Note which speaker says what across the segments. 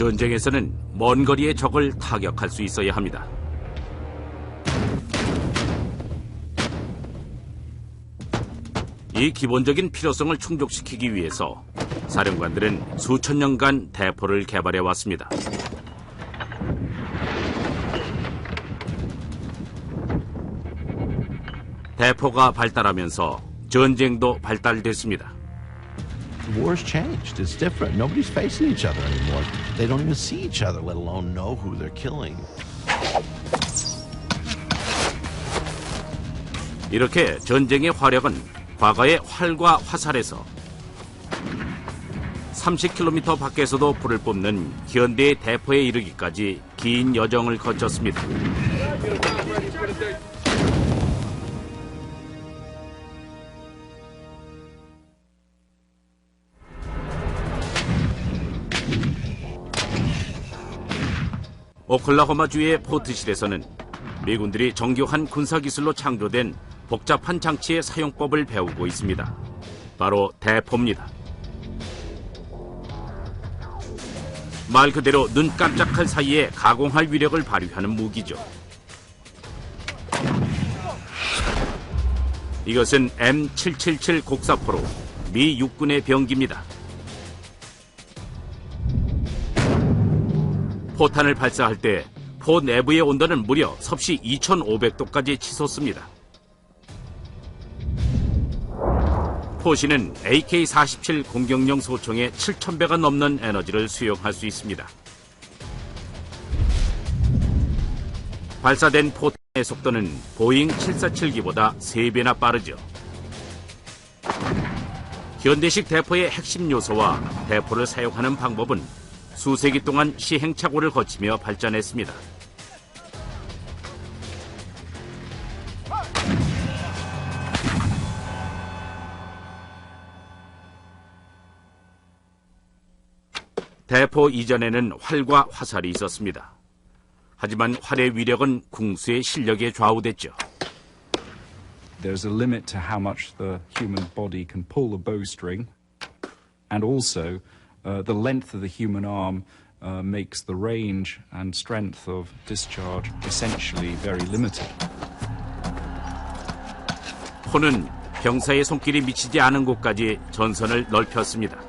Speaker 1: 전쟁에서는 먼 거리의 적을 타격할 수 있어야 합니다. 이 기본적인 필요성을 충족시키기 위해서 사령관들은 수천 년간 대포를 개발해 왔습니다. 대포가 발달하면서 전쟁도 발달됐습니다.
Speaker 2: War's changed. It's different. Nobody's facing each other anymore. They don't even see each other, let alone know who they're killing.
Speaker 1: 이렇게 전쟁의 화력은 과거의 활과 화살에서 30km 밖에서도 불을 뿜는 현대의 대포에 이르기까지 긴 여정을 거쳤습니다. 오클라호마주의 포트실에서는 미군들이 정교한 군사기술로 창조된 복잡한 장치의 사용법을 배우고 있습니다. 바로 대포입니다. 말 그대로 눈 깜짝할 사이에 가공할 위력을 발휘하는 무기죠. 이것은 M777 곡사포로 미 육군의 병기입니다. 포탄을 발사할 때 포 내부의 온도는 무려 섭씨 2500도까지 치솟습니다. 포신은 AK-47 공격용 소총의 7000배가 넘는 에너지를 수용할 수 있습니다. 발사된 포탄의 속도는 보잉 747기보다 3배나 빠르죠. 현대식 대포의 핵심 요소와 대포를 사용하는 방법은 수세기 동안 시행착오를 거치며 발전했습니다. 대포 이전에는 활과 화살이 있었습니다. 하지만 활의 위력은 궁수의 실력에 좌우됐죠.
Speaker 3: There's a limit to how much the human body can pull the bowstring, and also the length of the human arm makes the range and strength of discharge essentially very limited.
Speaker 1: 포는 병사의 손길이 미치지 않은 곳까지 전선을 넓혔습니다.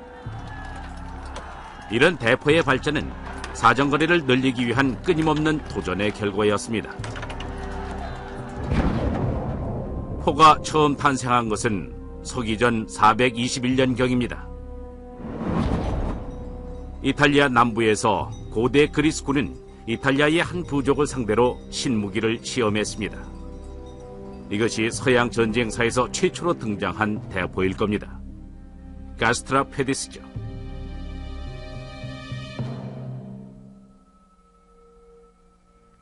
Speaker 1: 이런 대포의 발전은 사정거리를 늘리기 위한 끊임없는 도전의 결과였습니다. 포가 처음 탄생한 것은 서기전 421년경입니다. 이탈리아 남부에서 고대 그리스군은 이탈리아의 한 부족을 상대로 신무기를 시험했습니다. 이것이 서양 전쟁사에서 최초로 등장한 대포일 겁니다. 가스트라 페디스죠.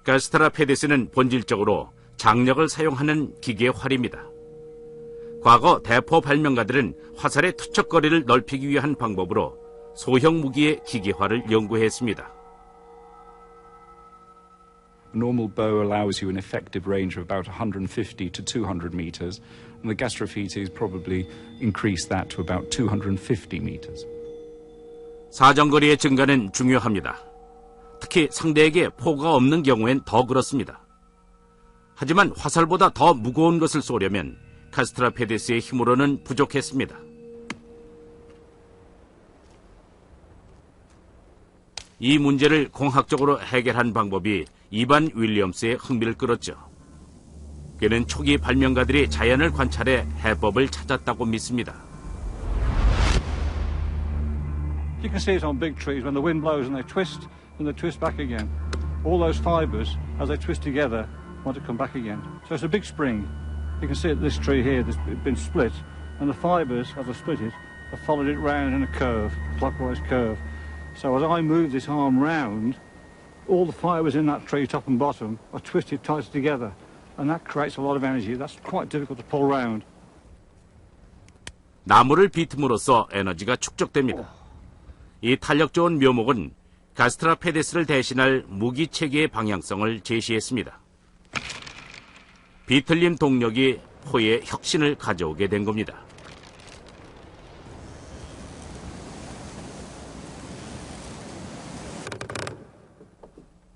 Speaker 1: 가스트라 페디스는 본질적으로 장력을 사용하는 기계 활입니다. 과거 대포 발명가들은 화살의 투척거리를 넓히기 위한 방법으로 소형 무기의 기계화를 연구했습니다.
Speaker 3: A normal bow allows you an effective range of about 150 to 200 meters, and the Gastrophetes probably increased that to about 250 meters.
Speaker 1: 사정거리의 증가는 중요합니다. 특히 상대에게 포가 없는 경우엔 더 그렇습니다. 하지만 화살보다 더 무거운 것을 쏘려면 카스트라 페디스의 힘으로는 부족했습니다. 이 문제를 공학적으로 해결한 방법이 이반 윌리엄스의 흥미를 끌었죠. 그는 초기 발명가들이 자연을 관찰해 해법을 찾았다고 믿습니다.
Speaker 4: You can see it on big trees when the wind blows and they twist back again. All those fibers, as they twist together, want to come back again. So it's a big spring. You can see it, this tree here that's been split, and the fibers, as I split it, have followed it round in a curve, clockwise curve. So as I move this arm round, all the fibers in that tree, top and bottom, are twisted tight together, and that creates a lot of energy. That's quite difficult to pull round.
Speaker 1: 나무를 비틈으로써 에너지가 축적됩니다. 이 탄력 좋은 묘목은 가스트라 페디스를 대신할 무기 체계의 방향성을 제시했습니다. 비틀림 동력이 포에 혁신을 가져오게 된 겁니다.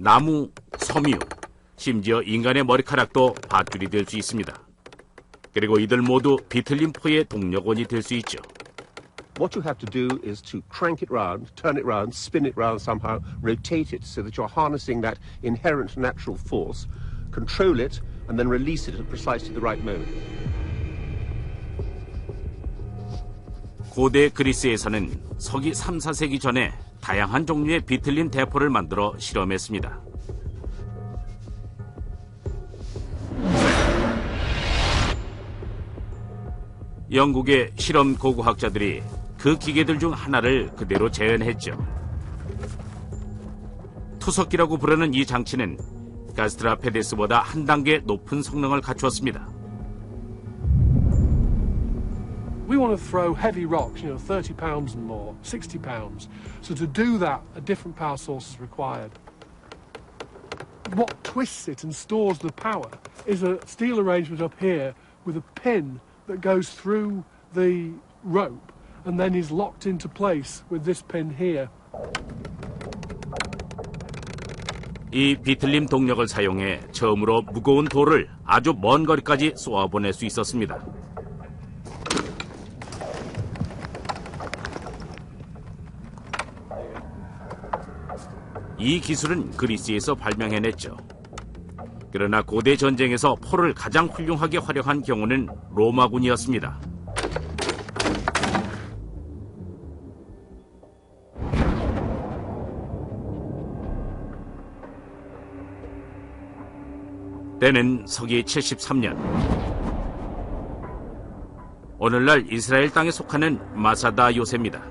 Speaker 1: 나무, 섬유, 심지어 인간의 머리카락도 밧줄이 될 수 있습니다. 그리고 이들 모두 비틀린 포의 동력원이 될 수 있죠.
Speaker 5: What you have to do is to crank it round, turn it round, spin it round somehow, rotate it so that you're harnessing that inherent natural force, control it, and then release it at precisely the right moment.
Speaker 1: 고대 그리스에서는 서기 3, 4세기 전에 다양한 종류의 비틀린 대포를 만들어 실험했습니다. 영국의 실험 고고학자들이 그 기계들 중 하나를 그대로 재현했죠. 투석기라고 부르는 이 장치는 가스트라페데스보다 한 단계 높은 성능을 갖추었습니다.
Speaker 6: We want to throw heavy rocks, 30 pounds and more, 60 pounds. So to do that, a different power source is required. What twists it and stores the power is a steel arrangement up here with a pin that goes through the rope and then is locked into place with this pin here.
Speaker 1: 이 비틀림 동력을 사용해 처음으로 무거운 돌을 아주 먼 거리까지 쏘아보낼 수 있었습니다. 이 기술은 그리스에서 발명해냈죠. 그러나 고대 전쟁에서 포를 가장 훌륭하게 활용한 경우는 로마군이었습니다. 때는 서기 73년. 오늘날 이스라엘 땅에 속하는 마사다 요새입니다.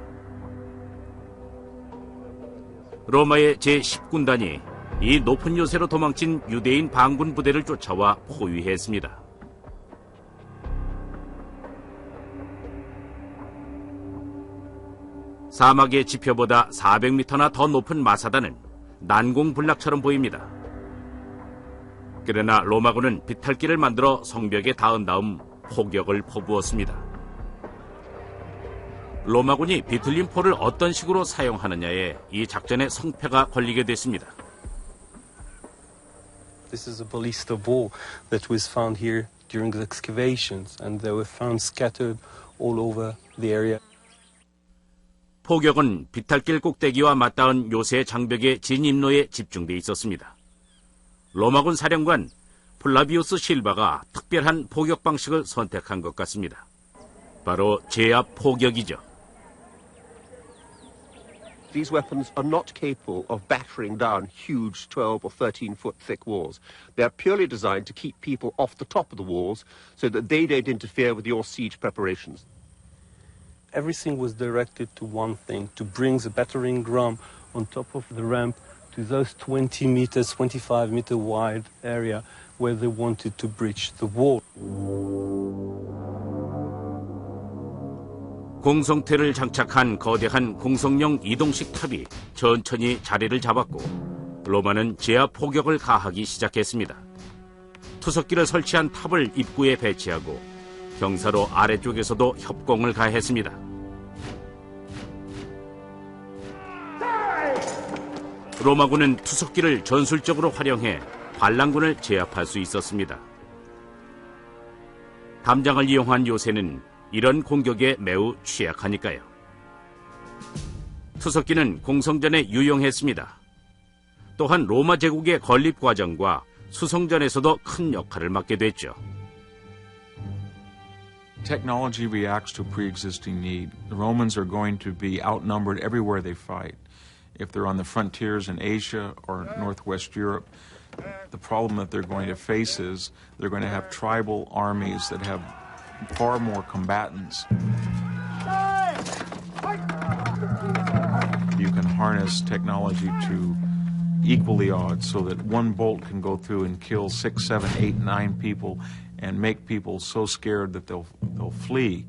Speaker 1: 로마의 제10군단이 이 높은 요새로 도망친 유대인 반군 부대를 쫓아와 포위했습니다. 사막의 지표보다 400m나 더 높은 마사다는 난공불락처럼 보입니다. 그러나 로마군은 비탈길을 만들어 성벽에 닿은 다음 포격을 퍼부었습니다. 로마군이 비틀린 포를 어떤 식으로 사용하느냐에 이 작전의 성패가 걸리게 됐습니다.
Speaker 7: This is a ballista ball that was found here during the excavations, and they were found scattered all over the area.
Speaker 1: 포격은 비탈길 꼭대기와 맞닿은 요새 장벽의 진입로에 집중돼 있었습니다. 로마군 사령관 플라비우스 실바가 특별한 포격 방식을 선택한 것 같습니다. 바로 제압 포격이죠.
Speaker 5: These weapons are not capable of battering down huge 12 or 13-foot thick walls. They are purely designed to keep people off the top of the walls so that they don't interfere with your siege preparations.
Speaker 7: Everything was directed to one thing, to bring the battering ram on top of the ramp to those 20 meters, 25 meter wide area where they wanted to breach the wall.
Speaker 1: 공성태를 장착한 거대한 공성용 이동식 탑이 천천히 자리를 잡았고 로마는 제압 포격을 가하기 시작했습니다. 투석기를 설치한 탑을 입구에 배치하고 경사로 아래쪽에서도 협공을 가했습니다. 로마군은 투석기를 전술적으로 활용해 반란군을 제압할 수 있었습니다. 담장을 이용한 요새는 이런 공격에 매우 취약하니까요. 투석기는 공성전에 유용했습니다. 또한 로마 제국의 건립 과정과 수성전에서도 큰 역할을 맡게 됐죠.
Speaker 8: Technology reacts to pre-existing need. The Romans are going to be outnumbered everywhere they fight. If they're on the frontiers in Asia or Northwest Europe, the problem that they're going to face is they're going to have tribal armies that have far more combatants. You can harness technology to equal the odds so that one bolt can go through and kill 6, 7, 8, 9 people and make people so scared that they'll flee.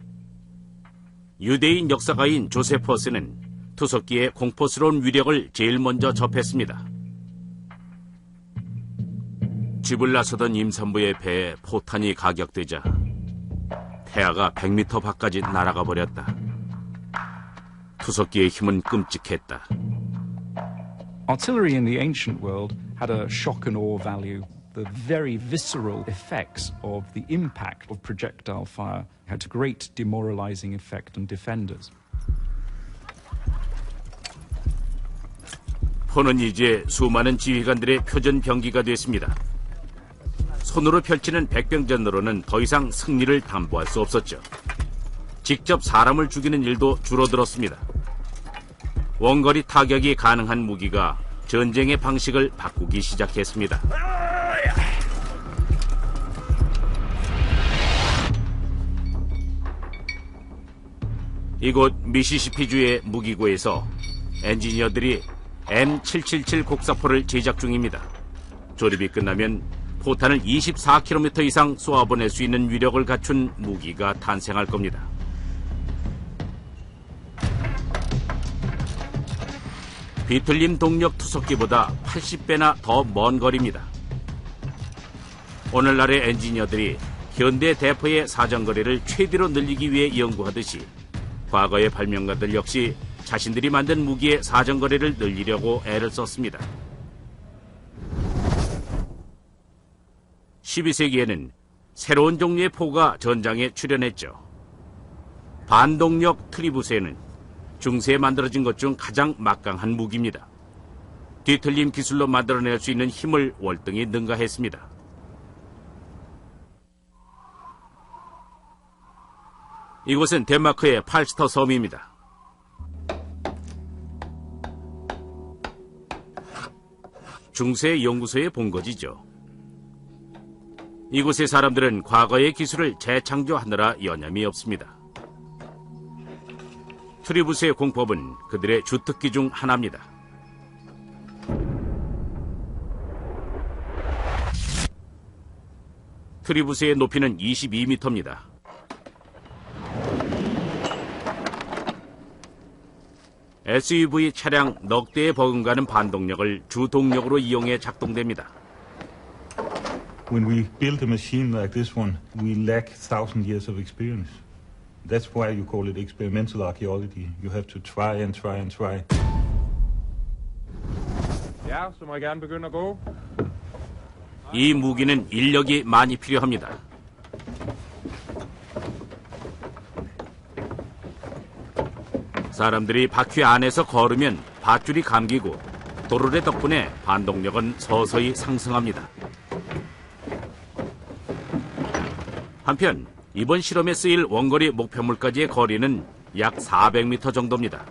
Speaker 1: 유대인 역사가인 조세퍼스는 투석기의 공포스러운 위력을 제일 먼저 접했습니다. 집을 나서던 임산부의 배에 포탄이 가격되자 태아가 100m 밖까지 날아가 버렸다. 투석기의 힘은 끔찍했다.
Speaker 3: Artillery in the ancient world had a shock and awe value. The very visceral effects of the impact of projectile fire had a great demoralizing effect on defenders.
Speaker 1: 포는 이제 수많은 지휘관들의 표전 병기가 됐습니다. 손으로 펼치는 백병전으로는 더 이상 승리를 담보할 수 없었죠. 직접 사람을 죽이는 일도 줄어들었습니다. 원거리 타격이 가능한 무기가 전쟁의 방식을 바꾸기 시작했습니다. 이곳 미시시피주의 무기고에서 엔지니어들이 M777 곡사포를 제작 중입니다. 조립이 끝나면 포탄을 24km 이상 쏘아보낼 수 있는 위력을 갖춘 무기가 탄생할 겁니다. 비틀림 동력 투석기보다 80배나 더 먼 거리입니다. 오늘날의 엔지니어들이 현대 대포의 사정거리를 최대로 늘리기 위해 연구하듯이 과거의 발명가들 역시 자신들이 만든 무기의 사정거리를 늘리려고 애를 썼습니다. 12세기에는 새로운 종류의 포가 전장에 출현했죠. 반동력 트리부스에는 중세에 만들어진 것 중 가장 막강한 무기입니다. 뒤틀림 기술로 만들어낼 수 있는 힘을 월등히 능가했습니다. 이곳은 덴마크의 팔스터 섬입니다. 중세 연구소의 본거지죠. 이곳의 사람들은 과거의 기술을 재창조하느라 여념이 없습니다. 트리부스의 공법은 그들의 주특기 중 하나입니다. 트리부스의 높이는 22m입니다. SUV 차량 넉 대에 버금가는 반동력을 주동력으로 이용해 작동됩니다.
Speaker 9: When we build a machine like this one, we lack 1,000 years of experience. That's why you call it experimental archaeology. You have to try and try and try.
Speaker 10: Ja, så må jeg gerne begynde at gå.
Speaker 1: 이 무기는 인력이 많이 필요합니다. 사람들이 바퀴 안에서 걸으면 밧줄이 감기고 도르래 덕분에 반동력은 서서히 상승합니다. 한편 이번 실험에 쓰일 원거리 목표물까지의 거리는 약 400m 정도입니다.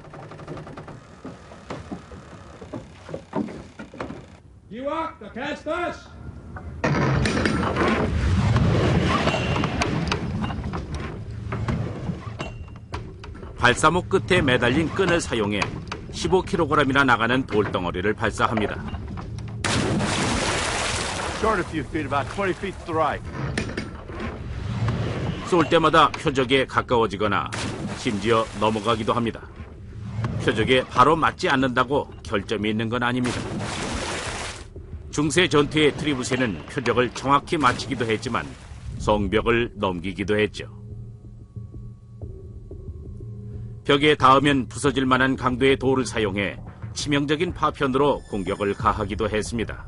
Speaker 1: 발사목 끝에 매달린 끈을 사용해 15kg이나 나가는 돌덩어리를 발사합니다.
Speaker 2: Short a few feet, about 20 feet to the right.
Speaker 1: 쏠 때마다 표적에 가까워지거나 심지어 넘어가기도 합니다. 표적에 바로 맞지 않는다고 결점이 있는 건 아닙니다. 중세 전투의 트리부스는 표적을 정확히 맞히기도 했지만 성벽을 넘기기도 했죠. 벽에 닿으면 부서질 만한 강도의 돌을 사용해 치명적인 파편으로 공격을 가하기도 했습니다.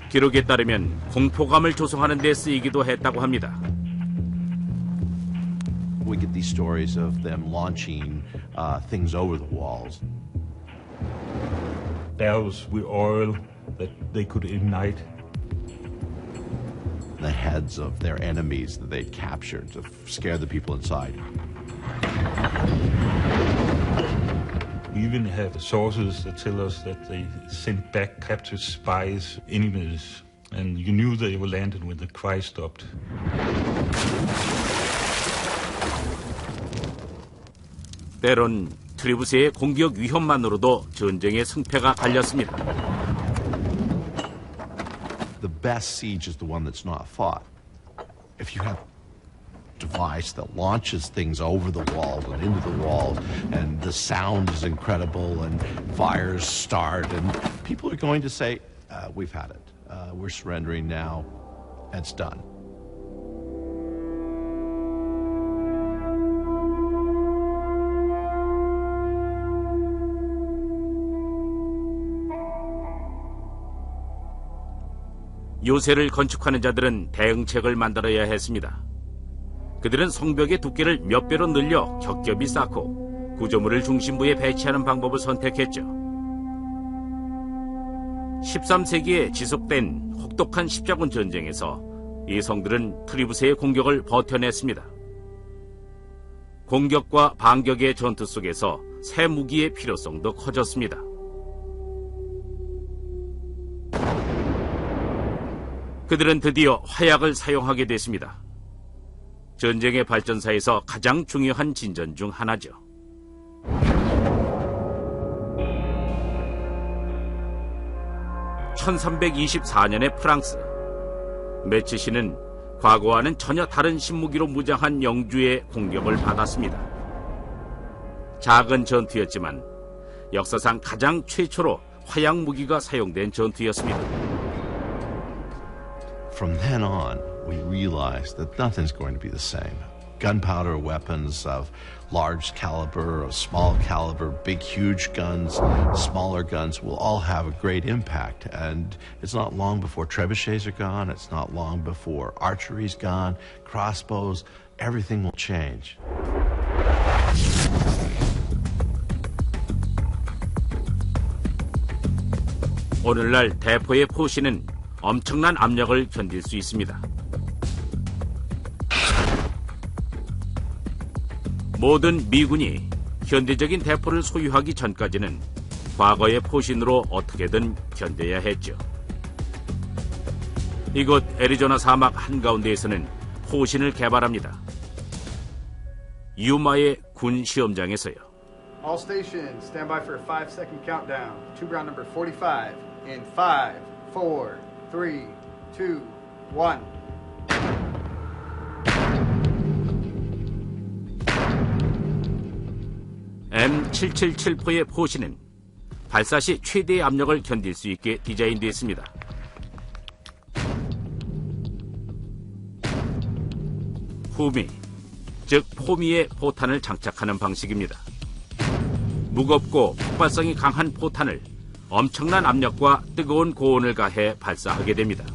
Speaker 1: 기록에 따르면 공포감을 조성하는 데 쓰이기도 했다고 합니다.
Speaker 2: We get these stories of them launching things over the walls.
Speaker 9: Barrels with oil that they could ignite.
Speaker 2: The heads of their enemies that they'd captured to scare the people inside.
Speaker 9: We even have sources that tell us that they sent back captured spies, enemies, and you knew they were landed when the cry stopped.
Speaker 1: 때론 트리부스의 공격 위험만으로도 전쟁의 승패가 갈렸습니다.
Speaker 2: The best siege is the one that's not fought. If you have a device that launches things over the walls and into the walls, and the sound is incredible, and fires start, and people are going to say, we've had it. We're surrendering now. It's done.
Speaker 1: 요새를 건축하는 자들은 대응책을 만들어야 했습니다. 그들은 성벽의 두께를 몇 배로 늘려 겹겹이 쌓고 구조물을 중심부에 배치하는 방법을 선택했죠. 13세기에 지속된 혹독한 십자군 전쟁에서 이 성들은 트리브스의 공격을 버텨냈습니다. 공격과 반격의 전투 속에서 새 무기의 필요성도 커졌습니다. 그들은 드디어 화약을 사용하게 됐습니다. 전쟁의 발전사에서 가장 중요한 진전 중 하나죠. (1324년의) 프랑스, 메치시는 과거와는 전혀 다른 신무기로 무장한 영주의 공격을 받았습니다. 작은 전투였지만 역사상 가장 최초로 화약 무기가 사용된 전투였습니다.
Speaker 2: From then on, we realized that nothing's going to be the same. Gunpowder weapons of large caliber, of small caliber, big, huge guns, smaller guns will all have a great impact. And it's not long before trebuchets are gone. It's not long before archery's gone, crossbows, everything will change.
Speaker 1: 오늘날 대포의 포신은 엄청난 압력을 견딜 수 있습니다. 모든 미군이 현대적인 대포를 소유하기 전까지는 과거의 포신으로 어떻게든 견뎌야 했죠. 이곳 애리조나 사막 한가운데에서는 포신을 개발합니다. 유마의 군 시험장에서요.
Speaker 11: All stations, stand by for a 5-second countdown. Tube round number 45 in 5, 4, 3, 2, 1.
Speaker 1: M777포의 포신은 발사 시 최대의 압력을 견딜 수 있게 디자인되었습니다. 후미, 즉 포미에 포탄을 장착하는 방식입니다. 무겁고 폭발성이 강한 포탄을 엄청난 압력과 뜨거운 고온을 가해 발사하게 됩니다.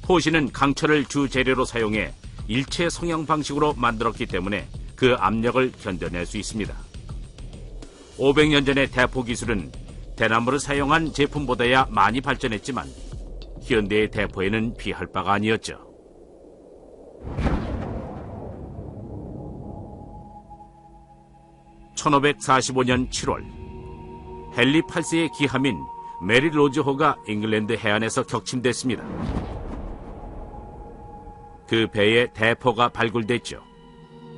Speaker 1: 포신은 강철을 주 재료로 사용해 일체 성형 방식으로 만들었기 때문에 그 압력을 견뎌낼 수 있습니다. 500년 전의 대포 기술은 대나무를 사용한 제품보다야 많이 발전했지만 현대의 대포에는 비할 바가 아니었죠. (1545년 7월) 헨리 8세의 기함인 메리 로즈호가 잉글랜드 해안에서 격침됐습니다. 그 배에 대포가 발굴됐죠.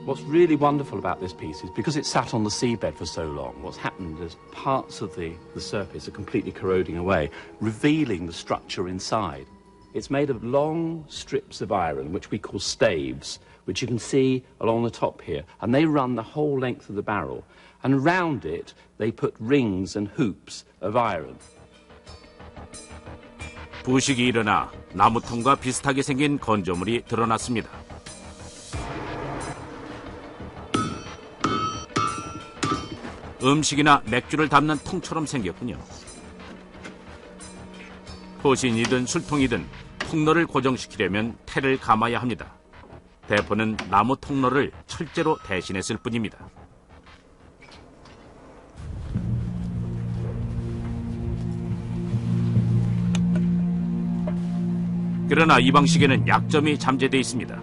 Speaker 12: What's really wonderful about this piece is because it's sat on the seabed for so long, what's happened is parts of the surface are completely corroding away, revealing the structure inside. It's made of long strips of iron, which we call staves, which you can see along the top here, and they run the whole length of the barrel. And around it, they put rings and hoops of iron.
Speaker 1: 부식이 일어나 나무통과 비슷하게 생긴 건조물이 드러났습니다. 음식이나 맥주를 담는 통처럼 생겼군요. 포신이든 술통이든 통로를 고정시키려면 테를 감아야 합니다. 대포는 나무 통로를 철제로 대신했을 뿐입니다. 그러나 이 방식에는 약점이 잠재되어 있습니다.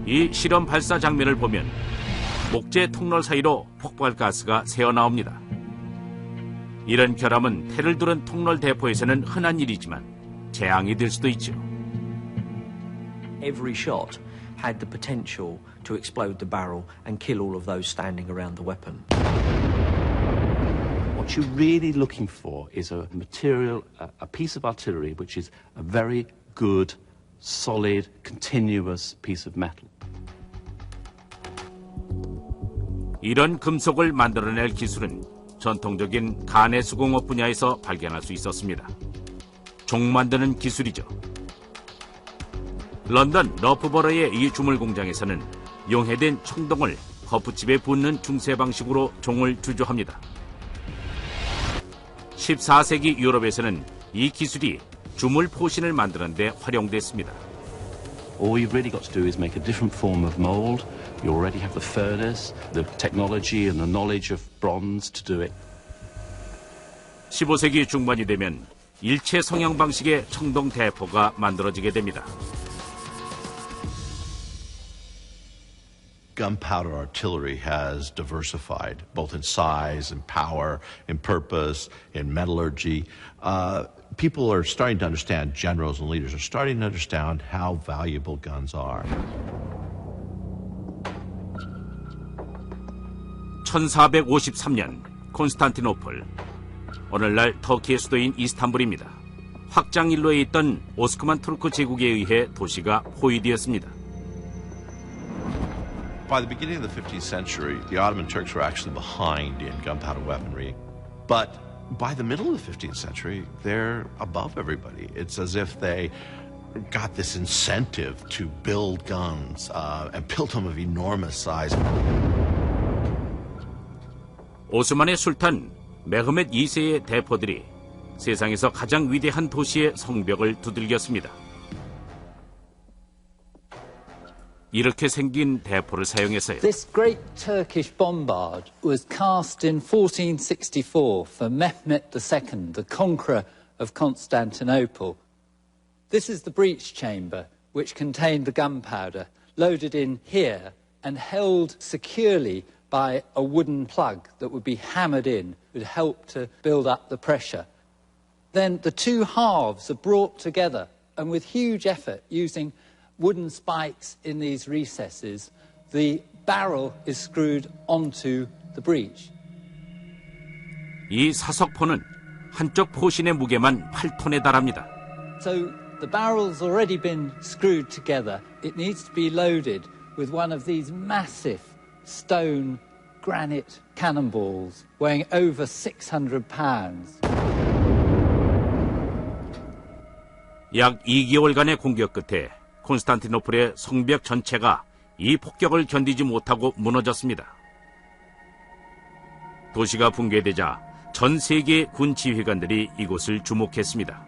Speaker 1: 이 실험 발사 장면을 보면 목재 통로 사이로 폭발가스가 새어나옵니다. 이런 결함은 테를 두른 통롤 대포에서는 흔한 일이지만 재앙이 될 수도 있죠.
Speaker 13: Every shot had the potential to explode the barrel and kill all of those standing around the weapon.
Speaker 12: What you're really looking for is a material, a piece of artillery which is a very good, solid, continuous piece of metal.
Speaker 1: 이런 금속을 만들어낼 기술은 전통적인 가내수공업 분야에서 발견할 수 있었습니다. 종 만드는 기술이죠. 런던 러프버러의 이 주물 공장에서는 용해된 청동을 거푸집에 붓는 중세 방식으로 종을 주조합니다. 14세기 유럽에서는 이 기술이 주물 포신을 만드는 데 활용됐습니다.
Speaker 12: All you've really got to do is make a different form of mold. You already have the furnace, the technology and the knowledge of bronze to do it.
Speaker 1: 15세기 중반이 되면 일체 성형 방식의 청동 대포가 만들어지게 됩니다.
Speaker 2: Gunpowder artillery has diversified, both in size and power, in purpose, in metallurgy. People are starting to understand, generals and leaders are starting to understand how valuable guns are.
Speaker 1: 1453년 콘스탄티노플, 오늘날 터키의 수도인 이스탄불입니다. 확장일로에 있던 오스크만 투르크 제국에 의해 도시가 포위되었습니다.
Speaker 2: By the beginning of the 15th century, the Ottoman Turks were actually behind in gunpowder weaponry. But by the middle of the 15th century, they're above everybody. It's as if they got this incentive to build guns and build them of enormous size.
Speaker 1: 오스만의 술탄 메흐멧 2세의 대포들이 세상에서 가장 위대한 도시의 성벽을 두들겼습니다. 이렇게 생긴 대포를 사용해서요.
Speaker 14: This great Turkish bombard was cast in 1464 for Mehmet II, the conqueror of Constantinople. This is the breech chamber which contained the gunpowder, loaded in here and held securely by a wooden plug that would be hammered in, would help to build up the pressure. Then the two halves are brought together, and with huge effort, using wooden spikes in these recesses, the barrel is screwed onto the breech.
Speaker 1: 이 사석포는 한쪽 포신의 무게만 8톤에 달합니다.
Speaker 14: So the barrel's already been screwed together. It needs to be loaded with one of these massive stone granite cannonballs weighing over 600 pounds.
Speaker 1: 약 2개월간의 공격 끝에 콘스탄티노플의 성벽 전체가 이 폭격을 견디지 못하고 무너졌습니다. 도시가 붕괴되자 전 세계의 군 지휘관들이 이곳을 주목했습니다.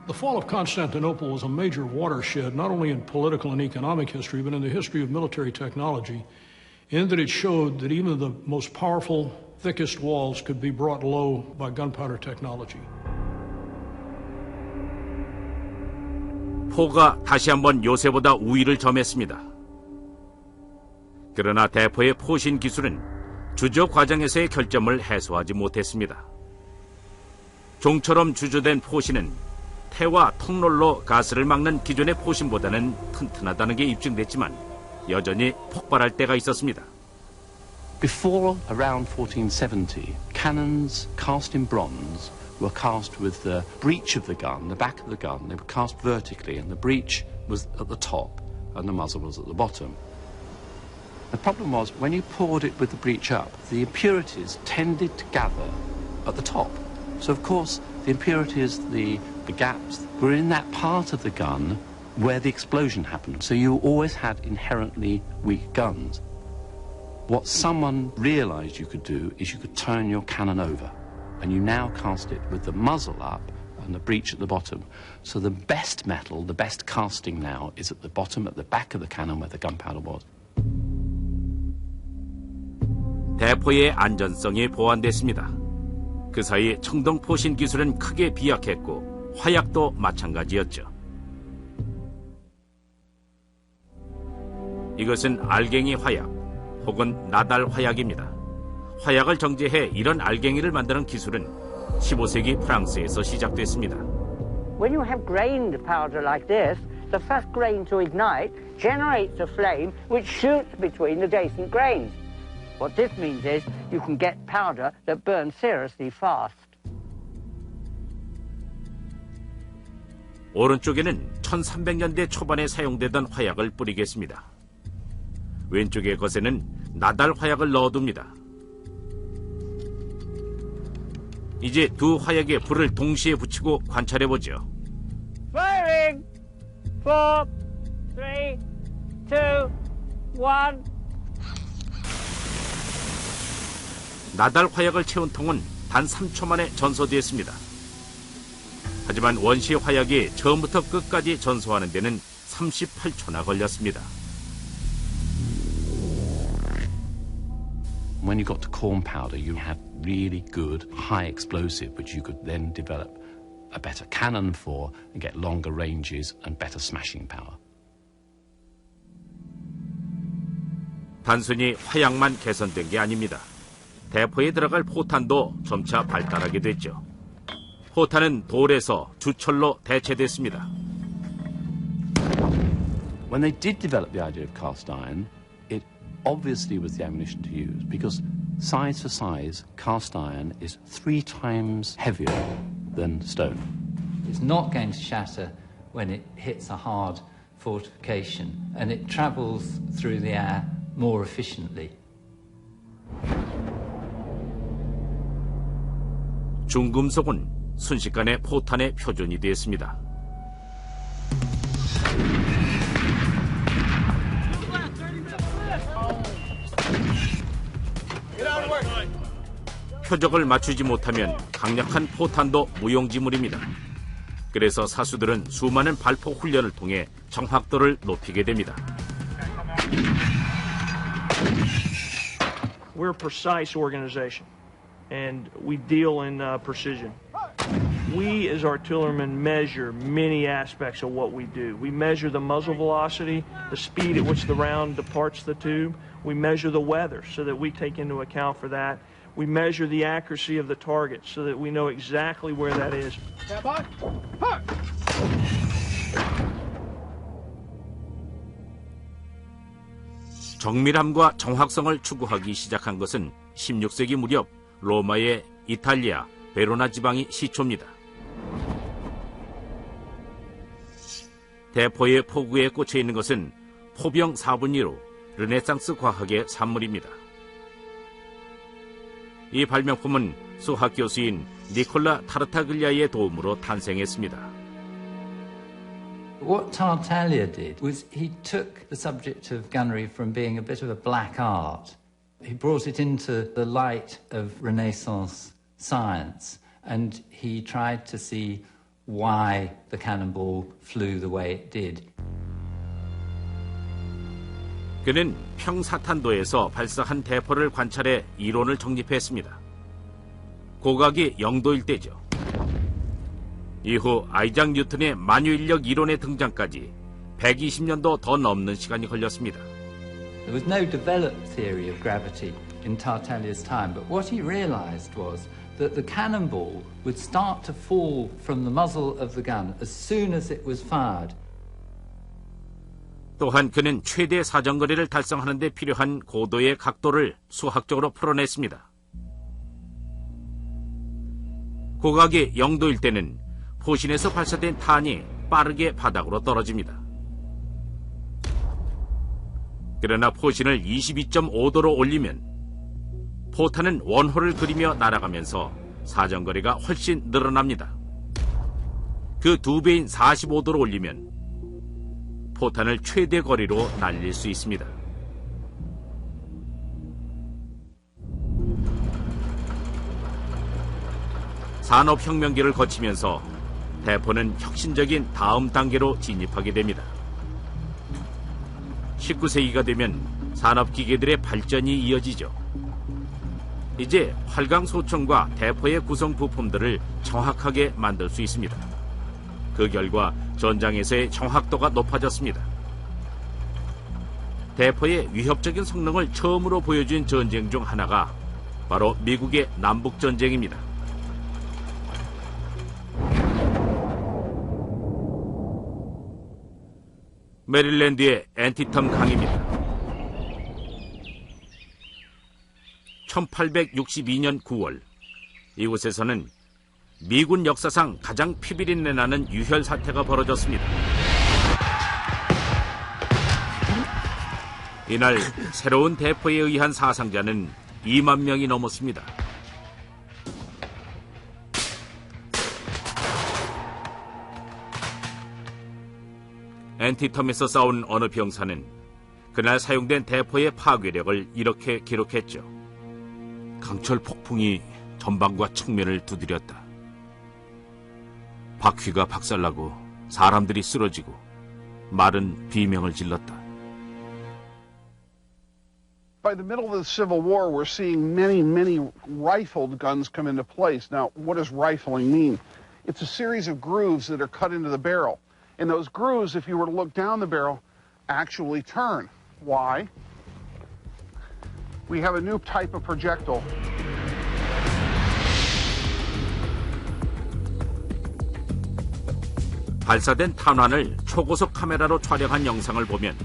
Speaker 15: The fall of Constantinople was a major watershed, not only in political and economic history, but in the history of military technology, in that it showed that even the most powerful, thickest walls could be brought low by gunpowder technology.
Speaker 1: 포가 다시 한번 요새보다 우위를 점했습니다. 그러나 대포의 포신 기술은 주조 과정에서의 결점을 해소하지 못했습니다. 종처럼 주조된 포신은 태와 턱롤로 가스를 막는 기존의 포신보다는 튼튼하다는 게 입증됐지만 여전히 폭발할 때가 있었습니다.
Speaker 12: Before around 1470, cannons cast in bronze were cast with the breech of the gun, the back of the gun. They were cast vertically, and the breech was at the top, and the muzzle was at the bottom. The problem was, when you poured it with the breech up, the impurities tended to gather at the top. So, of course, the impurities, the gaps, were in that part of the gun where the explosion happened. So you always had inherently weak guns. What someone realized you could do is you could turn your cannon over, and you now cast it with the muzzle up and the breech at the bottom. So the best metal, the best casting now, is at the bottom, at the back of the cannon where the gunpowder was.
Speaker 1: 대포의 안전성이 보완됐습니다. 그 사이 청동 포신 기술은 크게 비약했고 화약도 마찬가지였죠. 이것은 알갱이 화약 혹은 나달 화약입니다. 화약을 정제해 이런 알갱이를 만드는 기술은 15세기 프랑스에서 시작됐습니다.
Speaker 16: When you have grained powder like this, the first grain to ignite generates a flame which shoots between the adjacent grains. What this means is you can get powder that burns seriously fast.
Speaker 1: 오른쪽에는 1300년대 초반에 사용되던 화약을 뿌리겠습니다. 왼쪽의 것에는 나달 화약을 넣어둡니다. 이제 두 화약에 불을 동시에 붙이고 관찰해보죠.
Speaker 16: Firing! 4, 3, 2, 1.
Speaker 1: 나달 화약을 채운 통은 단 3초 만에 전소됐습니다. 하지만 원시 화약이 처음부터 끝까지 전소하는 데는 38초나 걸렸습니다.
Speaker 12: When you got to corn powder, you had really good high explosive, which you could then develop a better cannon for and get longer ranges and better smashing power.
Speaker 1: 단순히 화약만 개선된 게 아닙니다. 대포에 들어갈 포탄도 점차 발달하게 됐죠. 포탄은 돌에서 주철로 대체됐습니다.
Speaker 12: When they did develop the idea of cast iron, it obviously was the ammunition to use, because size for size, cast iron is 3 times heavier than stone.
Speaker 14: It's not going to shatter when it hits a hard fortification, and it travels through the air more efficiently.
Speaker 1: 중금속은 순식간에 포탄의 표준이 되었습니다. 표적을 맞추지 못하면 강력한 포탄도 무용지물입니다. 그래서 사수들은 수많은 발포 훈련을 통해 정확도를 높이게 됩니다.
Speaker 17: We're a precise organization, and we deal in precision. We, as artillerymen, measure many aspects of what we do. We measure the muzzle velocity, the speed at which the round departs the tube. We measure the weather so that we take into account for that. We measure the accuracy of the target so that we know exactly where that is.
Speaker 1: 정밀함과 정확성을 추구하기 시작한 것은 16세기 무렵 로마의 이탈리아 베로나 지방이 시초입니다. 대포의 포구에 꽂혀 있는 것은 포병 4분위로 르네상스 과학의 산물입니다. 이 발명품은 수학 교수인 니콜라 타르타글리아의 도움으로 탄생했습니다.
Speaker 14: What Tartaglia did was he took the subject of gunnery from being a bit of a black art. He brought it into the light of Renaissance science, and he tried to see why the cannonball flew the way it did.
Speaker 1: 그는 평사탄도에서 발사한 대포를 관찰해 이론을 정립했습니다. 고각이 0도일 때죠. 이후 아이작 뉴턴의 만유인력 이론의 등장까지 120년도 더 넘는 시간이 걸렸습니다.
Speaker 14: There was no developed theory of gravity in Tartaglia's time, but what he realized was that the cannonball would start to fall from the muzzle of the gun as soon as it was fired.
Speaker 1: 또한 그는 최대 사정거리를 달성하는 데 필요한 고도의 각도를 수학적으로 풀어냈습니다. 고각이 0도일 때는 포신에서 발사된 탄이 빠르게 바닥으로 떨어집니다. 그러나 포신을 22.5도로 올리면 포탄은 원호를 그리며 날아가면서 사정거리가 훨씬 늘어납니다. 그 2배인 45도로 올리면 포탄을 최대 거리로 날릴 수 있습니다. 산업혁명기를 거치면서 대포는 혁신적인 다음 단계로 진입하게 됩니다. 19세기가 되면 산업기계들의 발전이 이어지죠. 이제 활강소총과 대포의 구성 부품들을 정확하게 만들 수 있습니다. 그 결과 전장에서의 정확도가 높아졌습니다. 대포의 위협적인 성능을 처음으로 보여준 전쟁 중 하나가 바로 미국의 남북전쟁입니다. 메릴랜드의 앤티텀 강입니다. 1862년 9월 이곳에서는 미군 역사상 가장 피비린내 나는 유혈 사태가 벌어졌습니다. 이날 새로운 대포에 의한 사상자는 2만 명이 넘었습니다. 앤티텀에서 싸운 어느 병사는 그날 사용된 대포의 파괴력을 이렇게 기록했죠. 강철 폭풍이 전방과 측면을 두드렸다. 바퀴가 박살나고 사람들이 쓰러지고 말은 비명을 질렀다.
Speaker 18: By the middle of the Civil War, we're seeing many rifled guns come into place. Now, what does rifling mean? It's a series of grooves that are cut into the barrel. And those grooves, if you were to look down the barrel, actually turn. Why? We have a new type of projectile.
Speaker 1: 발사된 탄환을 초고속 카메라로 촬영한 영상을 보면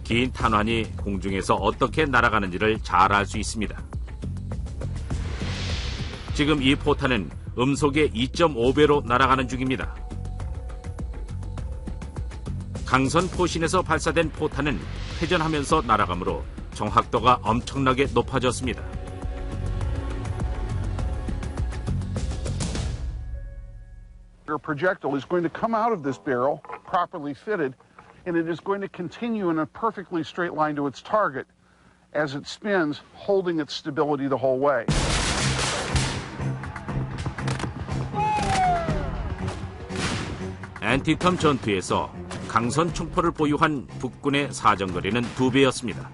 Speaker 1: 긴 탄환이 공중에서 어떻게 날아가는지를 잘 알 수 있습니다. 지금 이 포탄은 음속의 2.5배로 날아가는 중입니다. 강선 포신에서 발사된 포탄은 회전하면서 날아가므로 정확도가 엄청나게 높아졌습니다.
Speaker 18: Your projectile is going to come out of this barrel, properly fitted, and it is going to continue in a perfectly straight line to its target as it spins, holding its stability the whole way.
Speaker 1: 앤티텀 전투에서 강선 총포를 보유한 북군의 사정거리는 2배였습니다.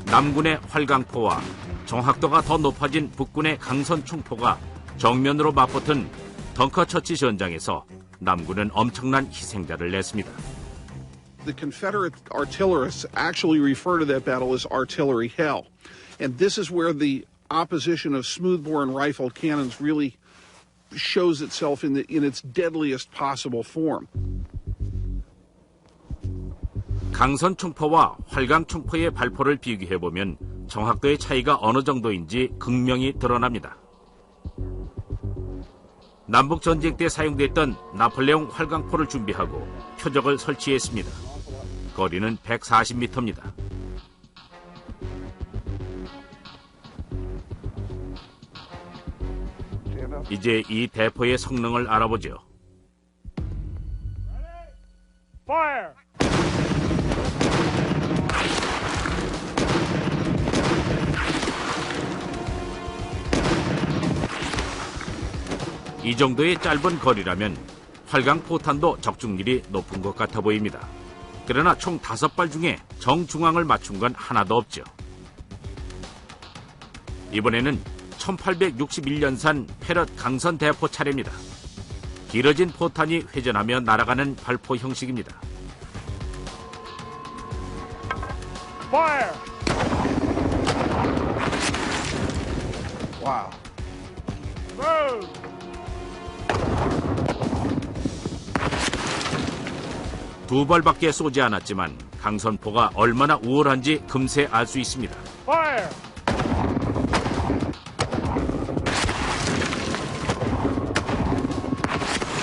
Speaker 1: 남군의 활강포와 정확도가 더 높아진 북군의 강선 총포가 정면으로 맞붙은 덩커처치 전장에서 남군은 엄청난 희생자를 냈습니다.
Speaker 18: The Confederate artillerists actually refer to that battle as artillery hell. And this is where the opposition of smoothbore and rifled cannons really shows itself in its deadliest possible form.
Speaker 1: 강선 총포와 활강 총포의 발포를 비교해보면 정확도의 차이가 어느 정도인지 극명히 드러납니다. 남북전쟁 때 사용됐던 나폴레옹 활강포를 준비하고 표적을 설치했습니다. 거리는 140m입니다. 이제 이 대포의 성능을 알아보죠.
Speaker 17: Fire!
Speaker 1: 이 정도의 짧은 거리라면 활강 포탄도 적중률이 높은 것 같아 보입니다. 그러나 총 5발 중에 정중앙을 맞춘 건 하나도 없죠. 이번에는 1861년산 패럿 강선 대포 차례입니다. 길어진 포탄이 회전하며 날아가는 발포 형식입니다.
Speaker 17: Fire!
Speaker 18: Wow.
Speaker 17: Move!
Speaker 1: 두 발밖에 쏘지 않았지만 강선포가 얼마나 우월한지 금세 알 수 있습니다.
Speaker 17: Fire!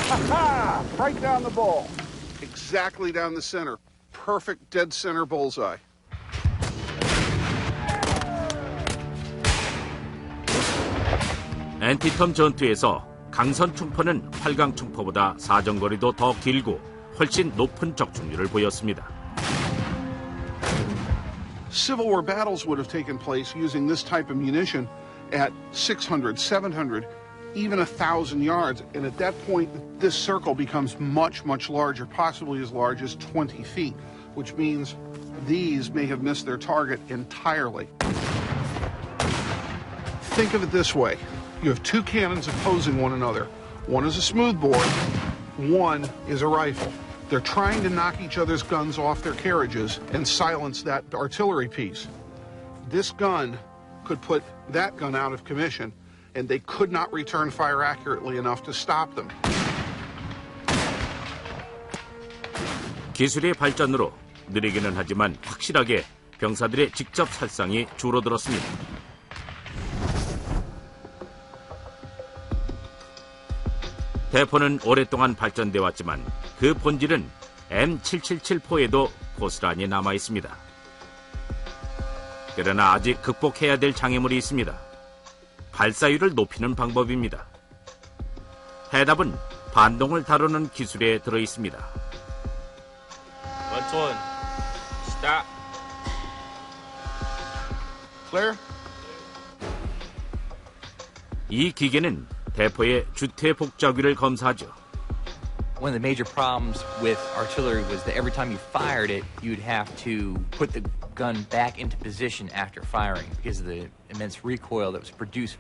Speaker 18: Ha-ha! Right down the ball. Exactly down the center. Perfect dead center bullseye.
Speaker 1: 앤티텀 전투에서 강선 총포는 활강 총포보다 사정거리도 더 길고 훨씬 높은 적중률을 보였습니다.
Speaker 18: Civil War battles would have taken place using this type of munition at 600, 700, even 1,000 yards. And at that point, this circle becomes much larger, possibly as large as 20 feet, which means these may have missed their target entirely. Think of it this way. You have two cannons opposing one another. One is a smoothbore, one is a rifle. They're trying to knock each other's guns off their carriages and silence that artillery piece. This gun could put that gun out of commission, and they could not return fire accurately enough to stop them.
Speaker 1: 기술의 발전으로 느리기는 하지만 확실하게 병사들의 직접 살상이 줄어들었습니다. 대포는 오랫동안 발전돼 왔지만 그 본질은 M777포에도 고스란히 남아 있습니다. 그러나 아직 극복해야 될 장애물이 있습니다. 발사율을 높이는 방법입니다. 해답은 반동을 다루는 기술에 들어 있습니다.
Speaker 10: 원촌, stop.
Speaker 18: Clear?
Speaker 1: 이 기계는 대포의 주퇴 복잡위를 검사하죠.
Speaker 19: One of the major problems with artillery was that every time you fired it, you'd have to put the gun back into position after firing because of the immense recoil that was produced.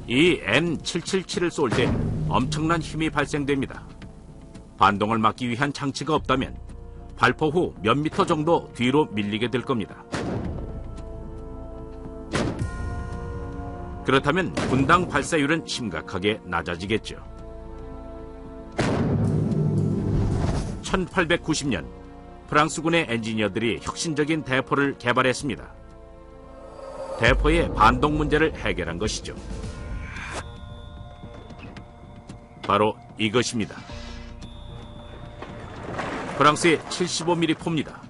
Speaker 1: 이 M777을 쏠 때 엄청난 힘이 발생됩니다. 반동을 막기 위한 장치가 없다면 발포 후 몇 미터 정도 뒤로 밀리게 될 겁니다. 그렇다면 분당 발사율은 심각하게 낮아지겠죠. 1890년 프랑스군의 엔지니어들이 혁신적인 대포를 개발했습니다. 대포의 반동 문제를 해결한 것이죠. 바로 이것입니다. 프랑스의 75mm 포입니다.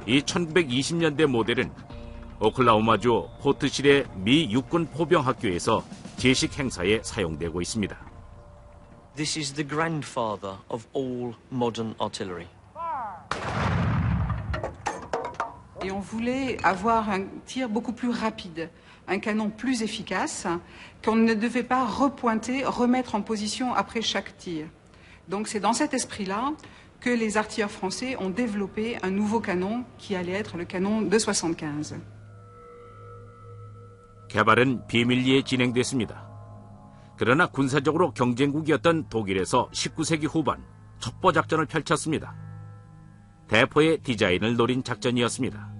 Speaker 1: 이 1920년대 모델은 오클라호마주 포트실의 미 육군 포병학교에서 제식 행사에 사용되고 있습니다.
Speaker 13: This is the grandfather of all modern artillery.
Speaker 20: Et on voulait avoir un tir beaucoup plus rapide, un canon plus efficace, qu'on ne devait pas repointer, remettre en position après chaque tir. Donc c'est dans cet esprit-là que les artilleurs français ont développé un nouveau canon qui allait être le canon de 75.
Speaker 1: 개발은 비밀리에 진행됐습니다. 그러나 군사적으로 경쟁국이었던 독일에서 19세기 후반 첩보 작전을 펼쳤습니다. 대포의 디자인을 노린 작전이었습니다.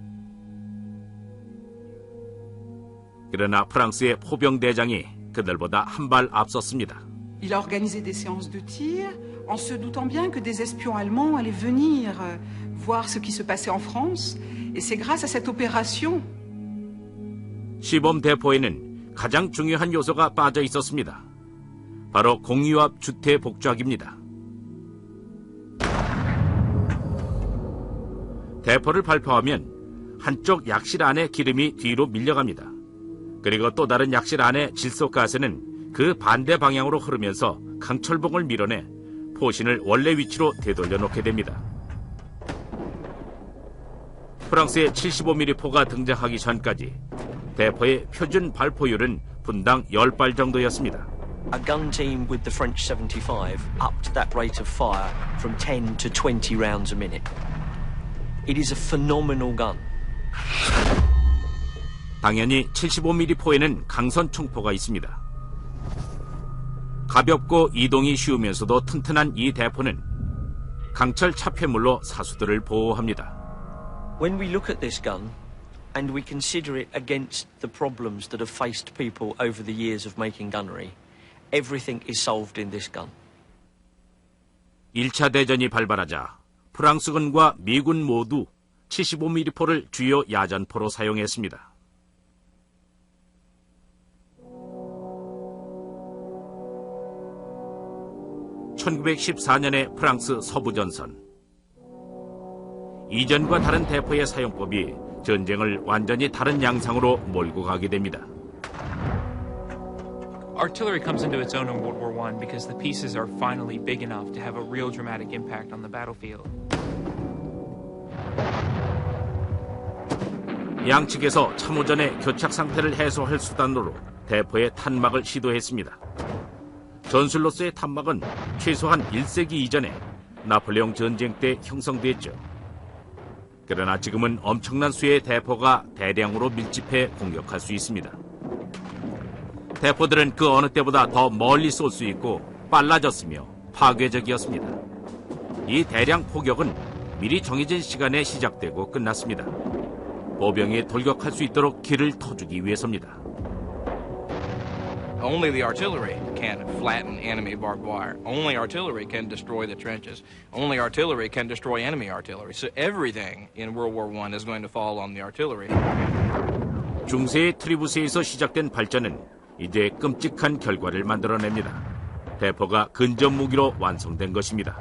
Speaker 1: 그러나 프랑스의 포병 대장이 그들보다 한 발 앞섰습니다.
Speaker 20: Il a organisé des séances de tir en se doutant bien que des espions allemands allaient venir voir ce qui se passait en France. Et c'est grâce à cette opération.
Speaker 1: 시범 대포에는 가장 중요한 요소가 빠져 있었습니다. 바로 공유압 주퇴 복좌기입니다. 대포를 발포하면 한쪽 약실 안에 기름이 뒤로 밀려갑니다. 그리고 또 다른 약실 안에 질소가스는 그 반대 방향으로 흐르면서 강철봉을 밀어내 포신을 원래 위치로 되돌려 놓게 됩니다. 프랑스의 75mm 포가 등장하기 전까지 대포의 표준 발포율은 분당 10발 정도였습니다.
Speaker 13: A gun team with the French 75 upped that rate of fire from 10 to 20 rounds a minute. It is a phenomenal gun.
Speaker 1: 당연히 75mm 포에는 강선 총포가 있습니다. 가볍고 이동이 쉬우면서도 튼튼한 이 대포는 강철 차폐물로 사수들을 보호합니다.
Speaker 13: When we look at this gun and we consider it against the problems that have faced people over the years of making gunnery, everything is solved in this gun.
Speaker 1: 1차 대전이 발발하자 프랑스군과 미군 모두 75mm 포를 주요 야전포로 사용했습니다. (1914년의) 프랑스 서부전선. 이전과 다른 대포의 사용법이 전쟁을 완전히 다른 양상으로 몰고 가게 됩니다.
Speaker 21: Artillery comes into its own in World War I because the pieces are finally big enough to have a real dramatic impact on the battlefield.
Speaker 1: 양측에서 참호전의 교착 상태를 해소할 수단으로 대포의 탄막을 시도했습니다. 전술로서의 탄막은 최소한 1세기 이전에 나폴레옹 전쟁 때 형성됐죠. 그러나 지금은 엄청난 수의 대포가 대량으로 밀집해 공격할 수 있습니다. 대포들은 그 어느 때보다 더 멀리 쏠 수 있고 빨라졌으며 파괴적이었습니다. 이 대량 포격은 미리 정해진 시간에 시작되고 끝났습니다. 보병이 돌격할 수 있도록 길을 터주기 위해서입니다.
Speaker 22: Only the artillery can flatten enemy barbed wire. Only artillery can destroy the trenches. Only artillery can destroy enemy artillery. So everything in World War I is going to fall on the artillery.
Speaker 1: 중세의 트리부스에서 시작된 발전은 이제 끔찍한 결과를 만들어냅니다. 대포가 근접 무기로 완성된 것입니다.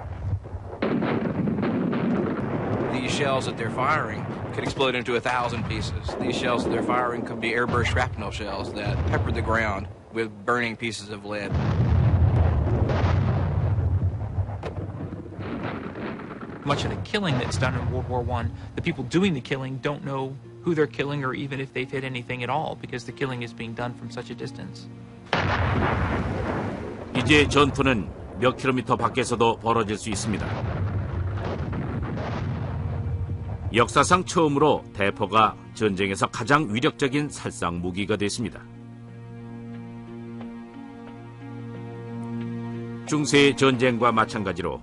Speaker 22: These shells that they're firing could explode into 1,000 pieces. These shells that they're firing could be airburst shrapnel shells that pepper the ground with burning pieces of lead.
Speaker 21: Much of the killing that's done in World War I, the people doing the killing don't know who they're killing or even if they've hit anything at all, because the killing is being done from such a distance.
Speaker 1: 이제 전투는 몇 킬로미터 밖에서도 벌어질 수 있습니다. 역사상 처음으로 대포가 전쟁에서 가장 위력적인 살상 무기가 됐습니다. 중세의 전쟁과 마찬가지로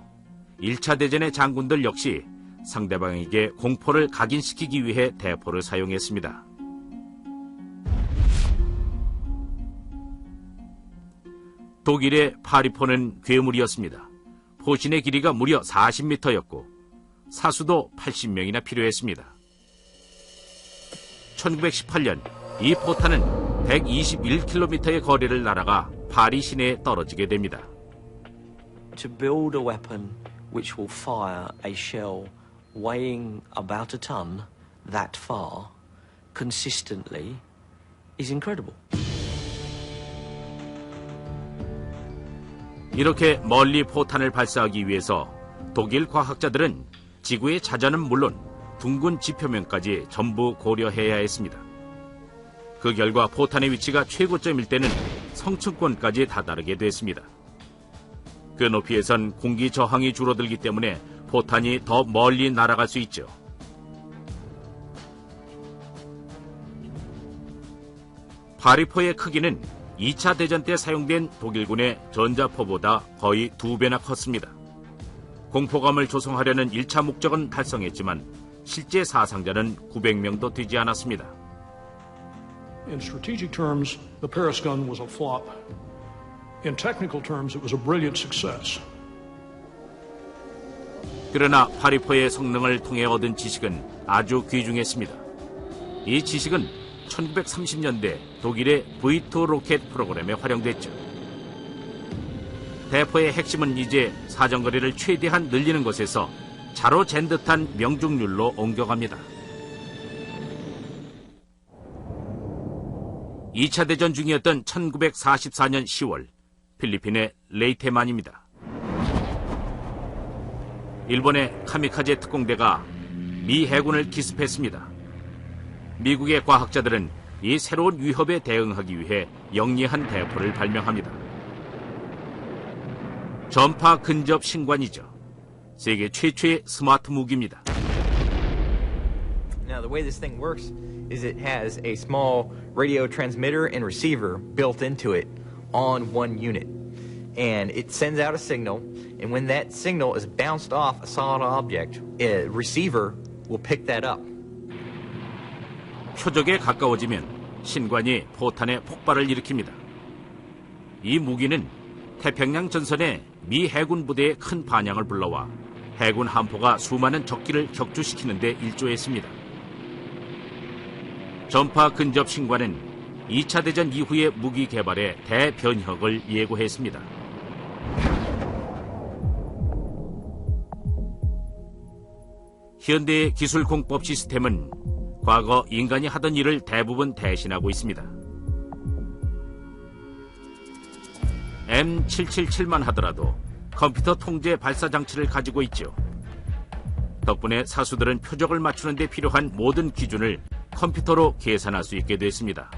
Speaker 1: 1차 대전의 장군들 역시 상대방에게 공포를 각인시키기 위해 대포를 사용했습니다. 독일의 파리포는 괴물이었습니다. 포신의 길이가 무려 40m였고 사수도 80명이나 필요했습니다. 1918년 이 포탄은 121km의 거리를 날아가 파리 시내에 떨어지게 됩니다.
Speaker 13: To build a weapon which will fire a shell weighing about a ton that far consistently is incredible.
Speaker 1: 이렇게 멀리 포탄을 발사하기 위해서 독일 과학자들은 지구의 자전은 물론 둥근 지표면까지 전부 고려해야 했습니다. 그 결과 포탄의 위치가 최고점일 때는 성층권까지 다다르게 됐습니다. 그 높이에선 공기 저항이 줄어들기 때문에 포탄이 더 멀리 날아갈 수 있죠. 파리포의 크기는 2차 대전 때 사용된 독일군의 전자포보다 거의 2배나 컸습니다. 공포감을 조성하려는 1차 목적은 달성했지만 실제 사상자는 900명도 되지 않았습니다.
Speaker 15: In strategic terms, the Paris gun was a flop. In technical terms, it was a brilliant success.
Speaker 1: 그러나 파리포의 성능을 통해 얻은 지식은 아주 귀중했습니다. 이 지식은 1930년대 독일의 V2 로켓 프로그램에 활용됐죠. 대포의 핵심은 이제 사정거리를 최대한 늘리는 것에서 자로 잰 듯한 명중률로 옮겨갑니다. 2차 대전 중이었던 1944년 10월 필리핀의 레이테만입니다. 일본의 카미카제 특공대가 미 해군을 기습했습니다. 미국의 과학자들은 이 새로운 위협에 대응하기 위해 영리한 대포를 발명합니다. 전파 근접 신관이죠. 세계 최초의 스마트 무기입니다.
Speaker 19: Now the way this thing works is it has a small radio transmitter and receiver built into it on one unit. And it sends out a signal, and when that signal is bounced off a solid object, a receiver will pick that up.
Speaker 1: 표적에 가까워지면 신관이 포탄의 폭발을 일으킵니다. 이 무기는 태평양 전선에 미 해군 부대의 큰 반향을 불러와 해군 함포가 수많은 적기를 격추시키는 데 일조했습니다. 전파 근접 신관은 2차 대전 이후의 무기 개발의 대변혁을 예고했습니다. 현대의 기술 공법 시스템은 과거 인간이 하던 일을 대부분 대신하고 있습니다. M777만 하더라도 컴퓨터 통제 발사 장치를 가지고 있죠. 덕분에 사수들은 표적을 맞추는 데 필요한 모든 기준을 컴퓨터로 계산할 수 있게 됐습니다.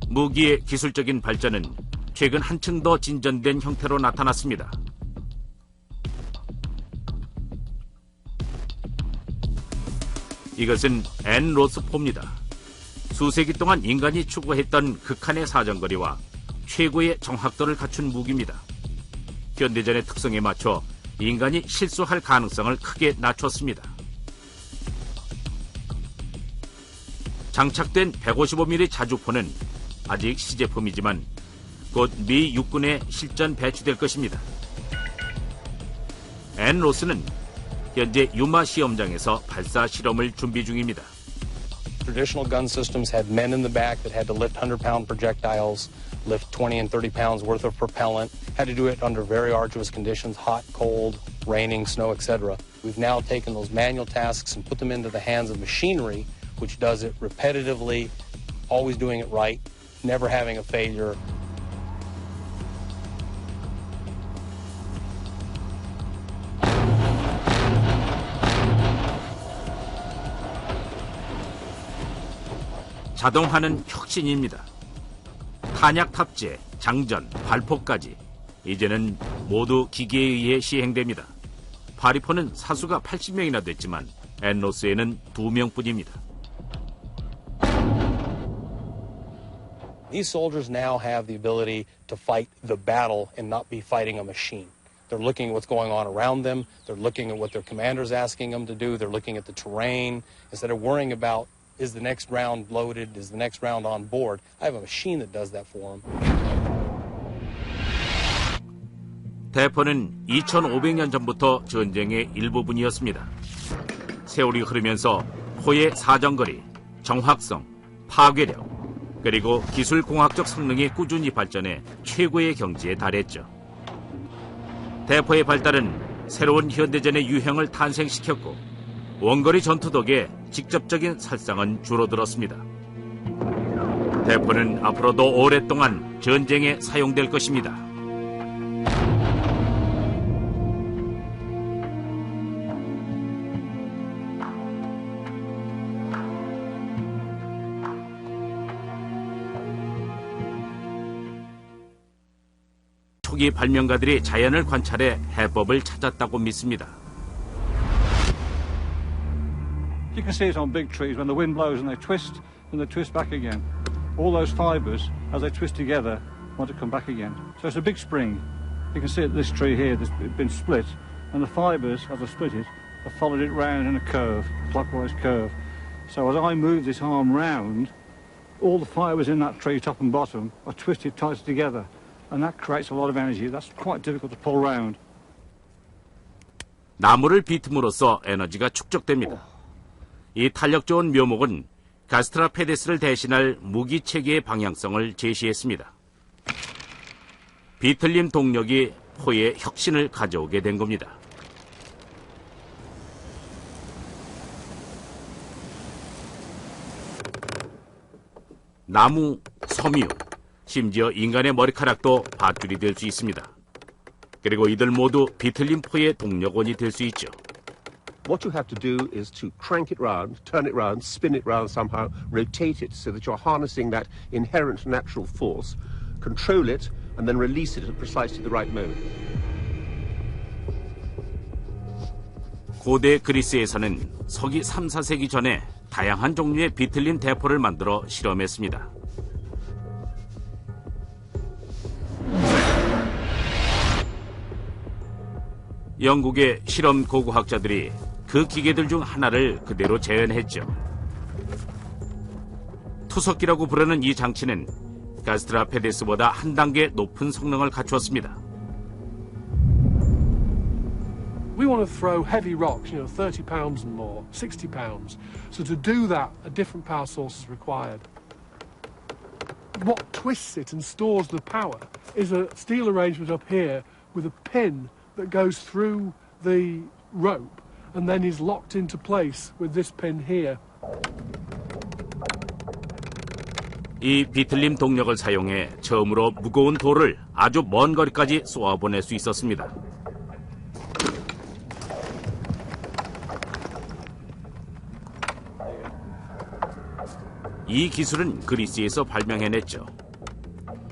Speaker 1: 무기의 기술적인 발전은 최근 한층 더 진전된 형태로 나타났습니다. 이것은 N-로스포입니다. 수세기 동안 인간이 추구했던 극한의 사정거리와 최고의 정확도를 갖춘 무기입니다. 현대전의 특성에 맞춰 인간이 실수할 가능성을 크게 낮췄습니다. 장착된 155mm 자주포는 아직 시제품이지만 곧 미 육군에 실전 배치될 것입니다. N-로스는 현재 유마 시험장에서 발사 실험을 준비 중입니다.
Speaker 4: Traditional gun systems had men in the back that had to lift 100-pound projectiles, lift 20 and 30 pounds worth of propellant, had to do it under very arduous conditions, hot, cold, raining, snow, etc. We've now taken those manual tasks and put them into the hands of machinery, which does it repetitively, always doing it right, never having a failure.
Speaker 1: 자동화는 혁신입니다. 탄약 탑재, 장전, 발포까지 이제는 모두 기계에 의해 시행됩니다. 파리포는 사수가 80명이나 됐지만 엔로스에는 2명뿐입니다.
Speaker 4: These soldiers now have the ability to fight the battle and not be fighting a machine. They're looking at what's going on around them. They're looking at what their commander's asking them to do. They're looking at the terrain. Instead of worrying about, is the next round loaded? Is the next round on board? I have a machine that does that for them.
Speaker 1: 대포는 2500년 전부터 전쟁의 일부분이었습니다. 세월이 흐르면서 포의 사정거리, 정확성, 파괴력, 그리고 기술공학적 성능이 꾸준히 발전해 최고의 경지에 달했죠. 대포의 발달은 새로운 현대전의 유형을 탄생시켰고 원거리 전투 덕에 직접적인 살상은 줄어들었습니다. 대포는 앞으로도 오랫동안 전쟁에 사용될 것입니다. 초기 발명가들이 자연을 관찰해 해법을 찾았다고 믿습니다.
Speaker 5: You can see it on big trees when the wind blows and they twist back again. All those fibers, as they twist together, want to come back again. So it's a big spring. You can see it, this tree here, it's been split, and the fibers, as I split it, have followed it round in a curve, a clockwise curve. So as I move this arm round, all the fibers in that tree, top and bottom, are twisted tight together. And that creates a lot of energy. That's quite difficult to pull round.
Speaker 1: 나무를 비틈으로써 에너지가 축적됩니다. 이 탄력 좋은 묘목은 가스트라페데스를 대신할 무기 체계의 방향성을 제시했습니다. 비틀림 동력이 포에 혁신을 가져오게 된 겁니다. 나무, 섬유, 심지어 인간의 머리카락도 밧줄이 될 수 있습니다. 그리고 이들 모두 비틀림 포의 동력원이 될 수 있죠.
Speaker 6: What you have to do is to crank it round, turn it round, spin it round somehow, rotate it so that you're harnessing that inherent natural force, control it, and then release it at precisely the right moment.
Speaker 1: 고대 그리스에서는 서기 3, 4세기 전에 다양한 종류의 비틀림 대포를 만들어 실험했습니다. 영국의 실험 고고학자들이 그 기계들 중 하나를 그대로 재현했죠. 투석기라고 부르는 이 장치는 가스트라페데스보다 한 단계 높은 성능을 갖추었습니다.
Speaker 23: We want to throw heavy rocks, 30 pounds and more, 60 pounds. So to do that, a different power source is required. What twists it and stores the power is a steel arrangement up here with a pin that goes through the rope and then is locked into place with this pin here.
Speaker 1: 이 비틀림 동력을 사용해 처음으로 무거운 돌을 아주 먼 거리까지 쏘아보낼 수 있었습니다. 이 기술은 그리스에서 발명해냈죠.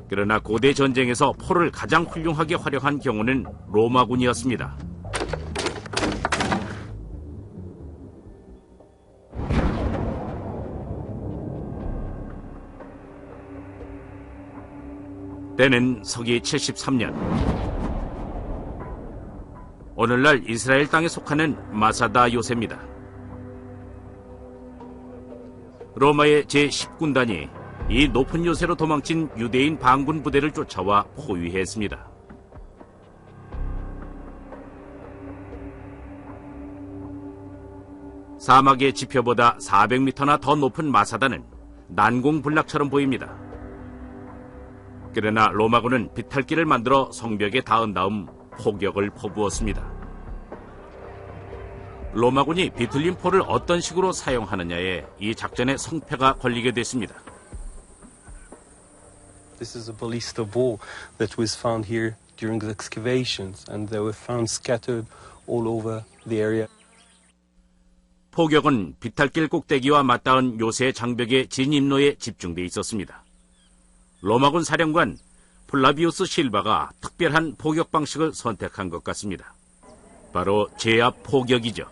Speaker 1: 그러나 고대 전쟁에서 포를 가장 훌륭하게 활용한 경우는 로마군이었습니다. 때는 서기 73년. 오늘날 이스라엘 땅에 속하는 마사다 요새입니다. 로마의 제10군단이 이 높은 요새로 도망친 유대인 반군 부대를 쫓아와 포위했습니다. 사막의 지표보다 400m나 더 높은 마사다는 난공불락처럼 보입니다. 그러나 로마군은 비탈길을 만들어 성벽에 닿은 다음 포격을 퍼부었습니다. 로마군이 비틀림 포를 어떤 식으로 사용하느냐에 이 작전의 성패가 걸리게 됐습니다.
Speaker 7: This is a ballista ball that was found here during the excavations, and they were found scattered all over the area.
Speaker 1: 포격은 비탈길 꼭대기와 맞닿은 요새 장벽의 진입로에 집중돼 있었습니다. 로마군 사령관 플라비우스 실바가 특별한 포격 방식을 선택한 것 같습니다. 바로 제압 포격이죠.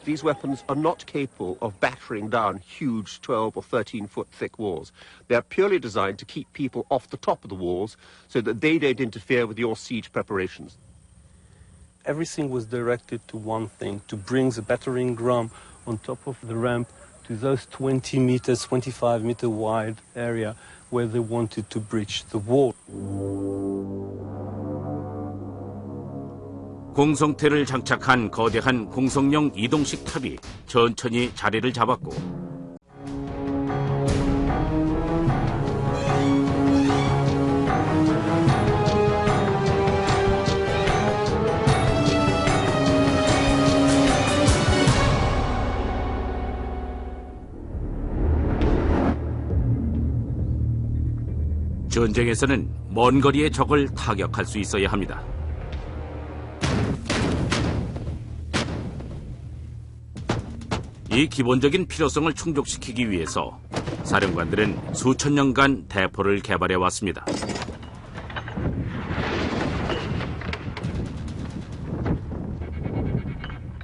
Speaker 6: These weapons are not capable of battering down huge 12 or 13-foot thick walls. They are purely designed to keep people off the top of the walls so that they don't interfere with your siege preparations.
Speaker 7: Everything was directed to one thing, to bring the battering ram on top of the ramp to those 20 meters, 25 meter wide area where they wanted to breach the wall.
Speaker 1: 공성태를 장착한 거대한 공성용 이동식 탑이 천천히 자리를 잡았고 전쟁에서는 먼 거리의 적을 타격할 수 있어야 합니다. 이 기본적인 필요성을 충족시키기 위해서 사령관들은 수천 년간 대포를 개발해 왔습니다.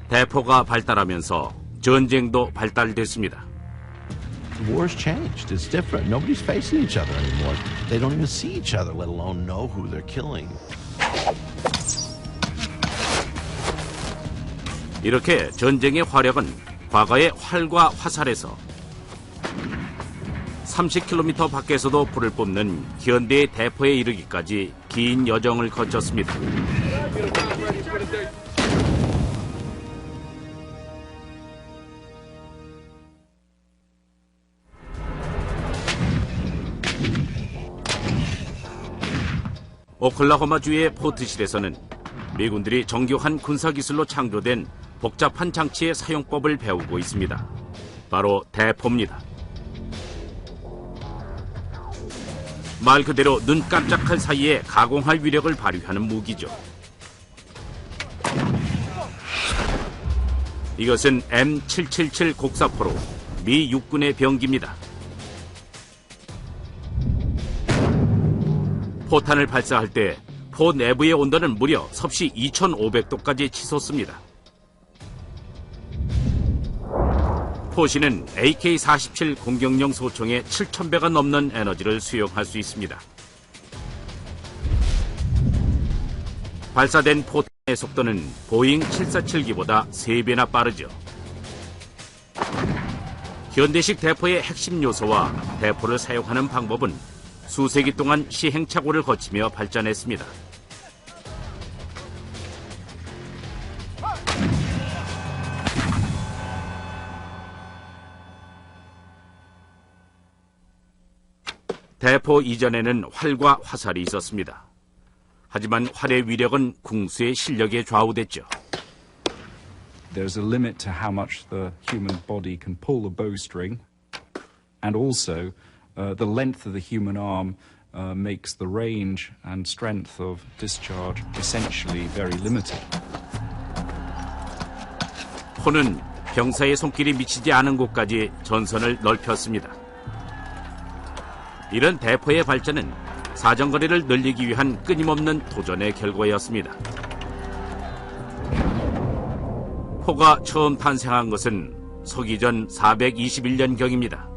Speaker 1: 대포가 발달하면서 전쟁도 발달됐습니다.
Speaker 2: The war's changed. It's different. Nobody's facing each other anymore. They don't even see each other, let alone know who they're killing.
Speaker 1: 이렇게 전쟁의 화력은 과거의 활과 화살에서 30km 밖에서도 불을 뿜는 현대의 대포에 이르기까지 긴 여정을 거쳤습니다. 오클라호마주의 포트실에서는 미군들이 정교한 군사기술로 창조된 복잡한 장치의 사용법을 배우고 있습니다. 바로 대포입니다. 말 그대로 눈 깜짝할 사이에 가공할 위력을 발휘하는 무기죠. 이것은 M777 곡사포로 미 육군의 병기입니다. 포탄을 발사할 때 포 내부의 온도는 무려 섭씨 2500도까지 치솟습니다. 포신은 AK-47 공격용 소총의 7000배가 넘는 에너지를 수용할 수 있습니다. 발사된 포탄의 속도는 보잉 747기보다 3배나 빠르죠. 현대식 대포의 핵심 요소와 대포를 사용하는 방법은 수세기 동안 시행착오를 거치며 발전했습니다. 대포 이전에는 활과 화살이 있었습니다. 하지만 활의 위력은 궁수의 실력에 좌우됐죠.
Speaker 3: There's a limit to how much the human body can pull the bowstring, and also the length of the human arm makes the range and strength of discharge essentially very limited.
Speaker 1: 포는 병사의 손길이 미치지 않은 곳까지 전선을 넓혔습니다. 이런 대포의 발전은 사정거리를 늘리기 위한 끊임없는 도전의 결과였습니다. 포가 처음 탄생한 것은 서기전 421년경입니다.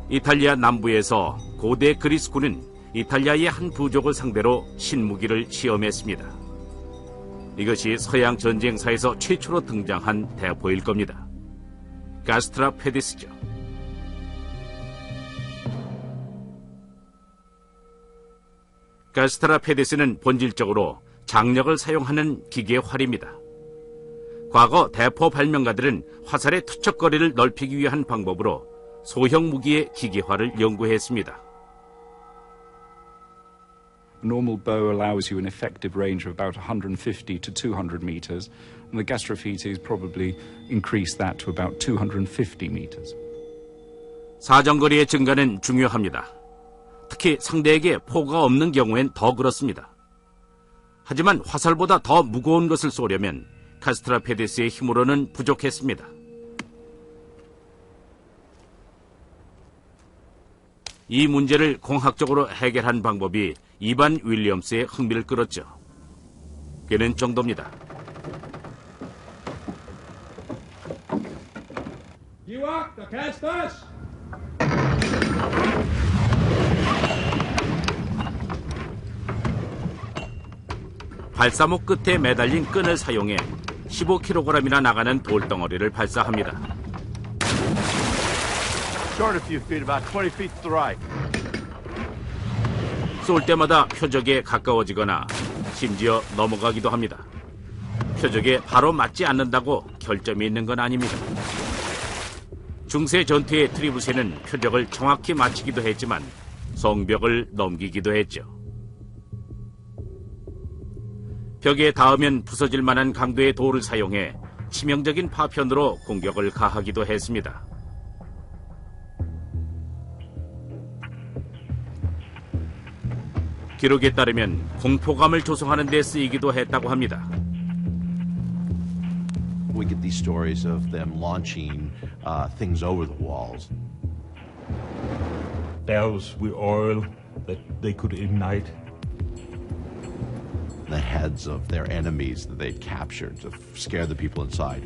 Speaker 1: 이탈리아 남부에서 고대 그리스군은 이탈리아의 한 부족을 상대로 신무기를 시험했습니다. 이것이 서양 전쟁사에서 최초로 등장한 대포일 겁니다. 가스트라 페디스죠. 가스트라 페디스는 본질적으로 장력을 사용하는 기계 활입니다. 과거 대포 발명가들은 화살의 투척거리를 넓히기 위한 방법으로 소형 무기의 기계화를 연구했습니다.
Speaker 3: A normal bow allows you an effective range of about 150 to 200 meters, and the Gastrophetes probably increased that to about 250 meters.
Speaker 1: 사정거리의 증가는 중요합니다. 특히 상대에게 포가 없는 경우엔 더 그렇습니다. 하지만 화살보다 더 무거운 것을 쏘려면 카스트라페디스의 힘으로는 부족했습니다. 이 문제를 공학적으로 해결한 방법이 이반 윌리엄스의 흥미를 끌었죠. 그는 정도입니다. 발사목 끝에 매달린 끈을 사용해 15kg이나 나가는 돌덩어리를 발사합니다.
Speaker 2: Short a few feet, about 20 feet to the right.
Speaker 1: 쏠 때마다 표적에 가까워지거나 심지어 넘어가기도 합니다. 표적에 바로 맞지 않는다고 결점이 있는 건 아닙니다. 중세 전투의 트리부세는 표적을 정확히 맞히기도 했지만 성벽을 넘기기도 했죠. 벽에 닿으면 부서질 만한 강도의 돌을 사용해 치명적인 파편으로 공격을 가하기도 했습니다. 기록에 따르면 공포감을 조성하는 데 쓰이기도 했다고 합니다.
Speaker 2: We get these stories of them launching things over the walls.
Speaker 8: Barrels with oil that they could ignite.
Speaker 2: The heads of their enemies that they'd captured to scare the people inside.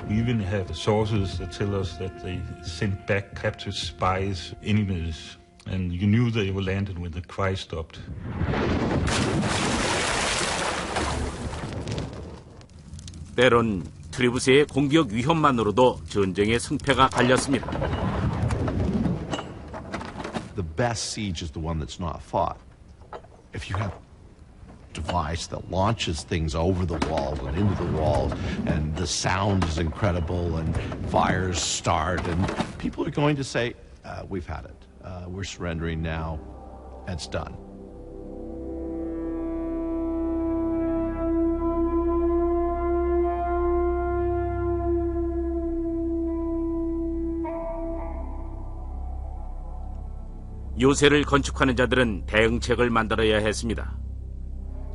Speaker 8: We even have sources that tell us that they sent back captured spies, enemies, and you knew they were landed when the cry stopped.
Speaker 1: 때론 트리부세의 공격 위험만으로도 전쟁의 승패가 갈렸습니다.
Speaker 2: The best siege is the one that's not fought. If you have device that launches things over the walls and into the walls, and the sound is incredible, and fires start, and people are going to say, we've had it. We're surrendering now. It's done.
Speaker 1: 요새를 건축하는 자들은 대응책을 만들어야 했습니다.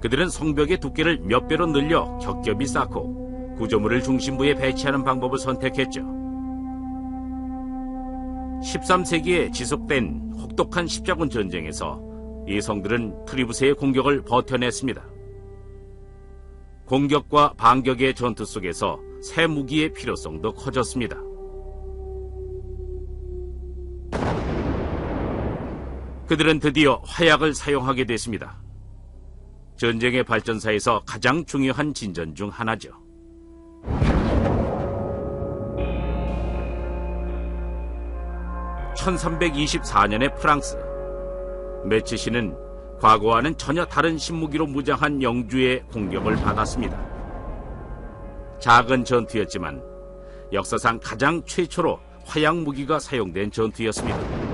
Speaker 1: 그들은 성벽의 두께를 몇 배로 늘려 겹겹이 쌓고 구조물을 중심부에 배치하는 방법을 선택했죠. 13세기에 지속된 혹독한 십자군 전쟁에서 이 성들은 트리부세의 공격을 버텨냈습니다. 공격과 반격의 전투 속에서 새 무기의 필요성도 커졌습니다. 그들은 드디어 화약을 사용하게 됐습니다. 전쟁의 발전사에서 가장 중요한 진전 중 하나죠. (1324년의) 프랑스, 메치시는 과거와는 전혀 다른 신무기로 무장한 영주의 공격을 받았습니다. 작은 전투였지만 역사상 가장 최초로 화약 무기가 사용된 전투였습니다.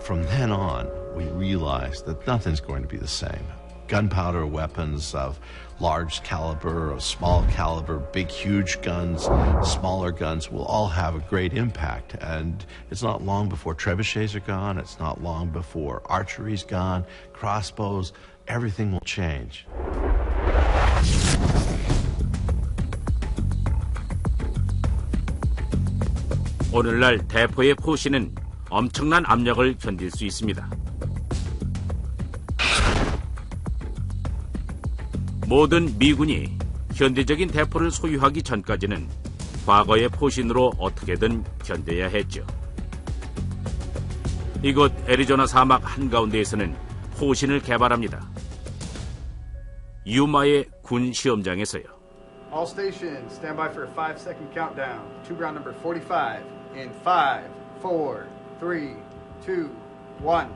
Speaker 2: From then on, we realized that nothing's going to be the same. Gunpowder weapons of large caliber, of small caliber, big, huge guns, smaller guns will all have a great impact. And it's not long before trebuchets are gone. It's not long before archery's gone, crossbows, everything will change.
Speaker 1: 오늘날 대포의 포신은 엄청난 압력을 견딜 수 있습니다. 모든 미군이 현대적인 대포를 소유하기 전까지는 과거의 포신으로 어떻게든 견뎌야 했죠. 이곳 애리조나 사막 한가운데에서는 포신을 개발합니다. 유마의 군 시험장에서요.
Speaker 9: All stations, stand by for a 5-second countdown. To ground number 45 in 5, 4, 3, 2, 1.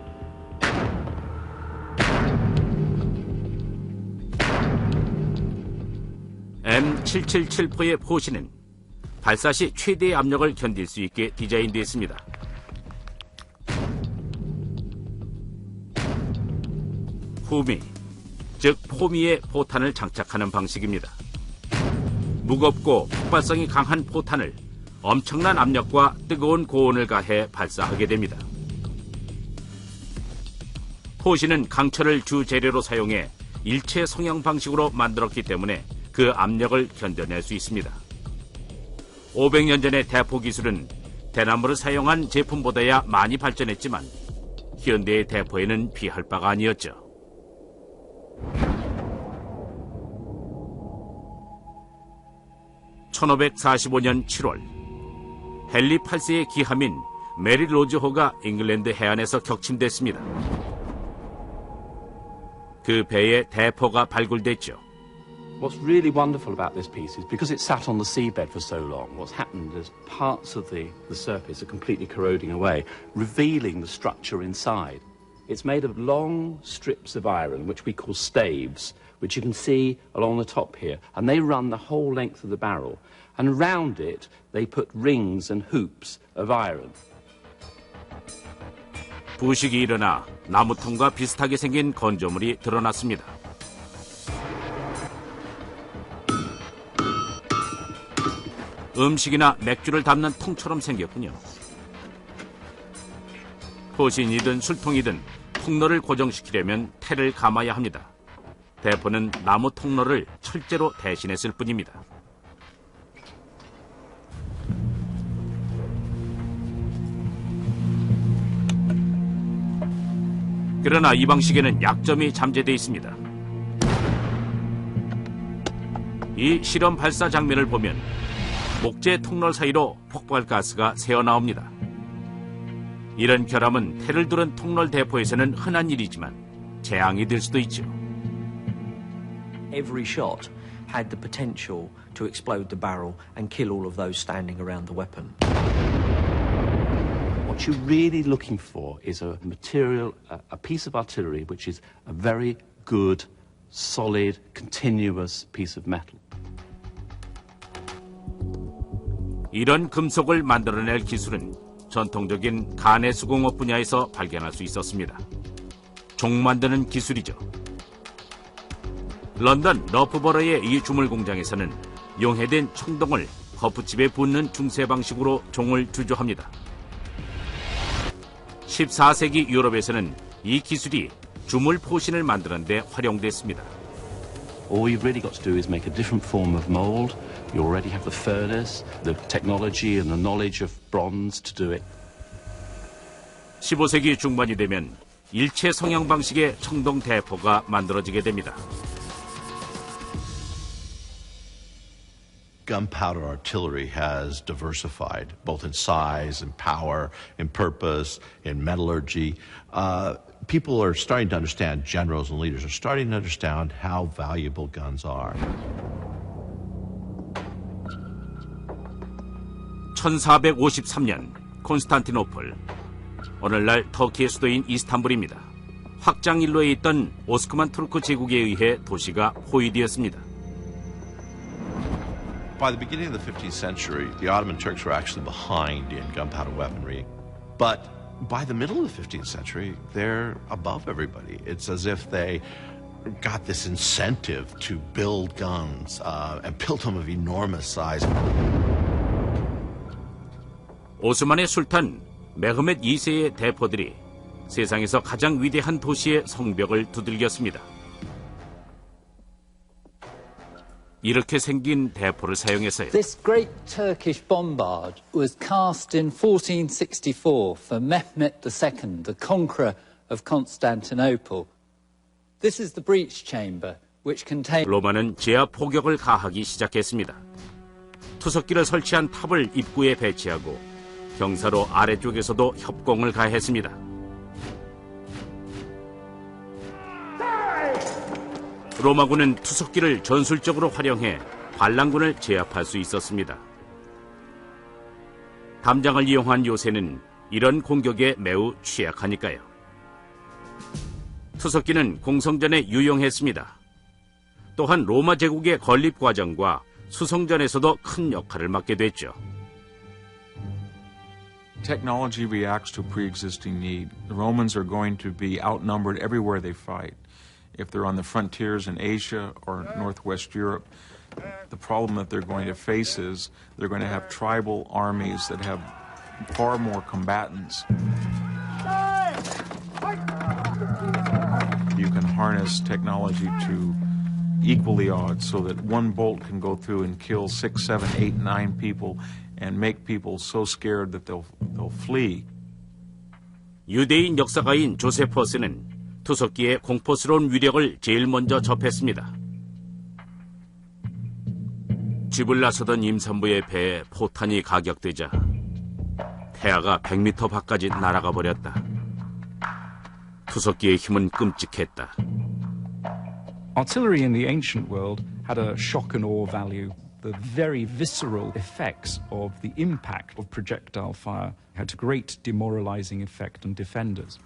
Speaker 1: M777포의 포신은 발사 시 최대의 압력을 견딜 수 있게 디자인되었습니다. 후미, 즉 포미에 포탄을 장착하는 방식입니다. 무겁고 폭발성이 강한 포탄을 엄청난 압력과 뜨거운 고온을 가해 발사하게 됩니다. 포시는 강철을 주 재료로 사용해 일체 성형 방식으로 만들었기 때문에 그 압력을 견뎌낼 수 있습니다. 500년 전의 대포 기술은 대나무를 사용한 제품보다야 많이 발전했지만 현대의 대포에는 비할 바가 아니었죠. (1545년 7월) 헨리 8세의 기함인 메리 로즈호가 잉글랜드 해안에서 격침됐습니다. 그 배에 대포가 발굴됐죠.
Speaker 11: What's really wonderful about this piece is because it's sat on the seabed for so long, what's happened is parts of the surface are completely corroding away, revealing the structure inside. It's made of long strips of iron, which we call staves, which you can see along the top here, and they run the whole length of the barrel. And round it, they put rings and hoops of iron.
Speaker 1: 부식이 일어나 나무통과 비슷하게 생긴 건조물이 드러났습니다. 음식이나 맥주를 담는 통처럼 생겼군요. 포신이든 술통이든 통로를 고정시키려면 태를 감아야 합니다. 대포는 나무 통로를 철제로 대신했을 뿐입니다. 그러나 이 방식에는 약점이 잠재되어 있습니다. 이 실험 발사 장면을 보면 목재 통로 사이로 폭발가스가 새어나옵니다. 이런 결함은 태를 두른 통로 대포에서는 흔한 일이지만 재앙이 될 수도 있죠.
Speaker 13: Every shot had the potential to explode the barrel and kill all of those standing around the weapon.
Speaker 11: What you're really looking for is a material, a piece of artillery which is a very good, solid, continuous piece of metal.
Speaker 1: 이런 금속을 만들어낼 기술은 전통적인 간의 수공업 분야에서 발견할 수 있었습니다. 종 만드는 기술이죠. 런던 러프버러의 이 주물 공장에서는 용해된 청동을 거푸집에 붓는 중세 방식으로 종을 주조합니다. 14세기 유럽에서는 이 기술이 주물 포신을 만드는 데 활용됐습니다.
Speaker 11: All you've really got to do is make a different form of mold. You already have the furnace, the technology and the knowledge of bronze to do it.
Speaker 1: 15세기 중반이 되면 일체 성형 방식의 청동 대포가 만들어지게 됩니다.
Speaker 2: Gunpowder artillery has diversified, both in size and power, in purpose, in metallurgy. People are starting to understand, generals and leaders are starting to understand how valuable guns are.
Speaker 1: 1453년 콘스탄티노플, 오늘날 터키의 수도인 이스탄불입니다. 확장일로에 있던 오스크만 투르크 제국에 의해 도시가 포위되었습니다.
Speaker 2: By the beginning of the 15th century, the Ottoman Turks were actually behind in gunpowder weaponry. But by the middle of the 15th century, they're above everybody. It's as if they got this incentive to build guns and build them of enormous size.
Speaker 1: 오스만의 술탄 메흐멧 2세의 대포들이 세상에서 가장 위대한 도시의 성벽을 두들겼습니다. 이렇게 생긴 대포를 사용해서요.
Speaker 14: This great Turkish bombard was cast in 1464 for Mehmet II, the conqueror of Constantinople. This is the breach chamber, which contains.
Speaker 1: 로마는 지하 포격을 가하기 시작했습니다. 투석기를 설치한 탑을 입구에 배치하고 경사로 아래쪽에서도 협공을 가했습니다. 로마군은 투석기를 전술적으로 활용해 반란군을 제압할 수 있었습니다. 담장을 이용한 요새는 이런 공격에 매우 취약하니까요. 투석기는 공성전에 유용했습니다. 또한 로마 제국의 건립 과정과 수성전에서도 큰 역할을 맡게 됐죠.
Speaker 12: Technology reacts to pre-existing need. The Romans are going to be outnumbered everywhere they fight. If they're on the frontiers in Asia or Northwest Europe, the problem that they're going to face is they're going to have tribal armies that have far more combatants. harness technology to equal the odds so that one bolt can go through and kill 6, 7, 8, 9 people and make people so scared that they'll flee.
Speaker 1: 유대인 역사가인 조세퍼스는 투석기의 공포스러운 위력을 제일 먼저 접했습니다. 집을 나서던 임산부의 배에 포탄이 가격되자 태아가 100m 밖까지 날아가 버렸다. 투석기의 힘은 끔찍했다.
Speaker 3: Artillery in the ancient world had a shock and awe value. The very visceral effects of the impact of projectile fire had a great demoralizing effect on defenders.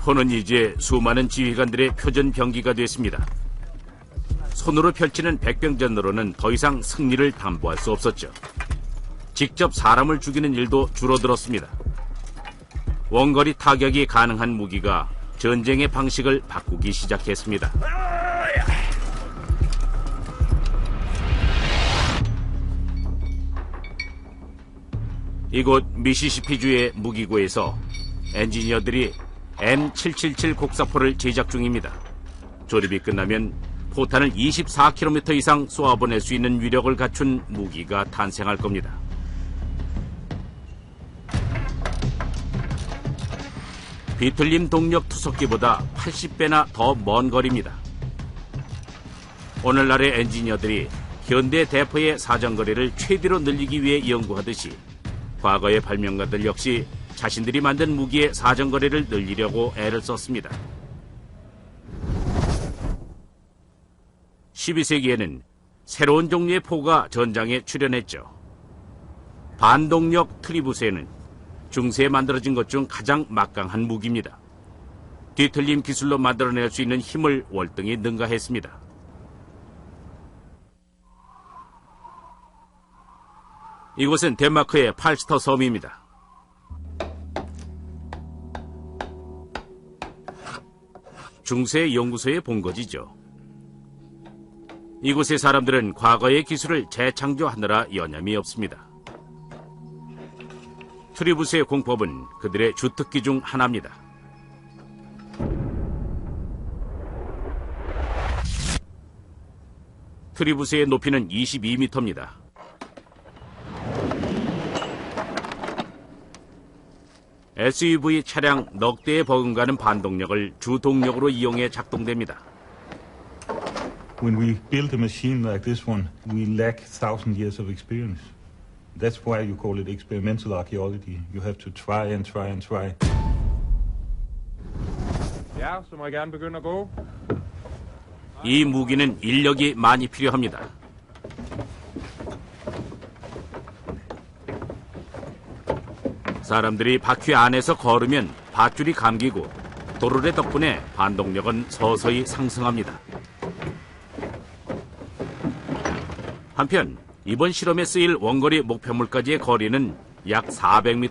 Speaker 1: 포는 이제 수많은 지휘관들의 표전 병기가 됐습니다. 손으로 펼치는 백병전으로는 더 이상 승리를 담보할 수 없었죠. 직접 사람을 죽이는 일도 줄어들었습니다. 원거리 타격이 가능한 무기가 전쟁의 방식을 바꾸기 시작했습니다. 이곳 미시시피주의 무기고에서 엔지니어들이 M777 곡사포를 제작 중입니다. 조립이 끝나면 포탄을 24km 이상 쏘아보낼 수 있는 위력을 갖춘 무기가 탄생할 겁니다. 비틀림 동력 투석기보다 80배나 더 먼 거리입니다. 오늘날의 엔지니어들이 현대 대포의 사정거리를 최대로 늘리기 위해 연구하듯이 과거의 발명가들 역시 자신들이 만든 무기의 사정거리를 늘리려고 애를 썼습니다. 12세기에는 새로운 종류의 포가 전장에 출현했죠. 반동력 트리부스에는 중세에 만들어진 것 중 가장 막강한 무기입니다. 뒤틀림 기술로 만들어낼 수 있는 힘을 월등히 능가했습니다. 이곳은 덴마크의 팔스터 섬입니다. 중세 연구소의 본거지죠. 이곳의 사람들은 과거의 기술을 재창조하느라 여념이 없습니다. 트리부스의 공법은 그들의 주특기 중 하나입니다. 트리부스의 높이는 22m입니다. SUV 차량 넉 대에 버금가는 반동력을 주동력으로 이용해 작동됩니다.
Speaker 8: When we build a machine like this one, we lack 1,000 years of experience. That's why you call it experimental archaeology. You have to try and try and try.
Speaker 10: Ja, så må jeg gerne begynde at gå.
Speaker 1: 이 무기는 인력이 많이 필요합니다. 사람들이 바퀴 안에서 걸으면 밧줄이 감기고 도르래 덕분에 반동력은 서서히 상승합니다. 한편 이번 실험에 쓰일 원거리 목표물까지의 거리는 약 400m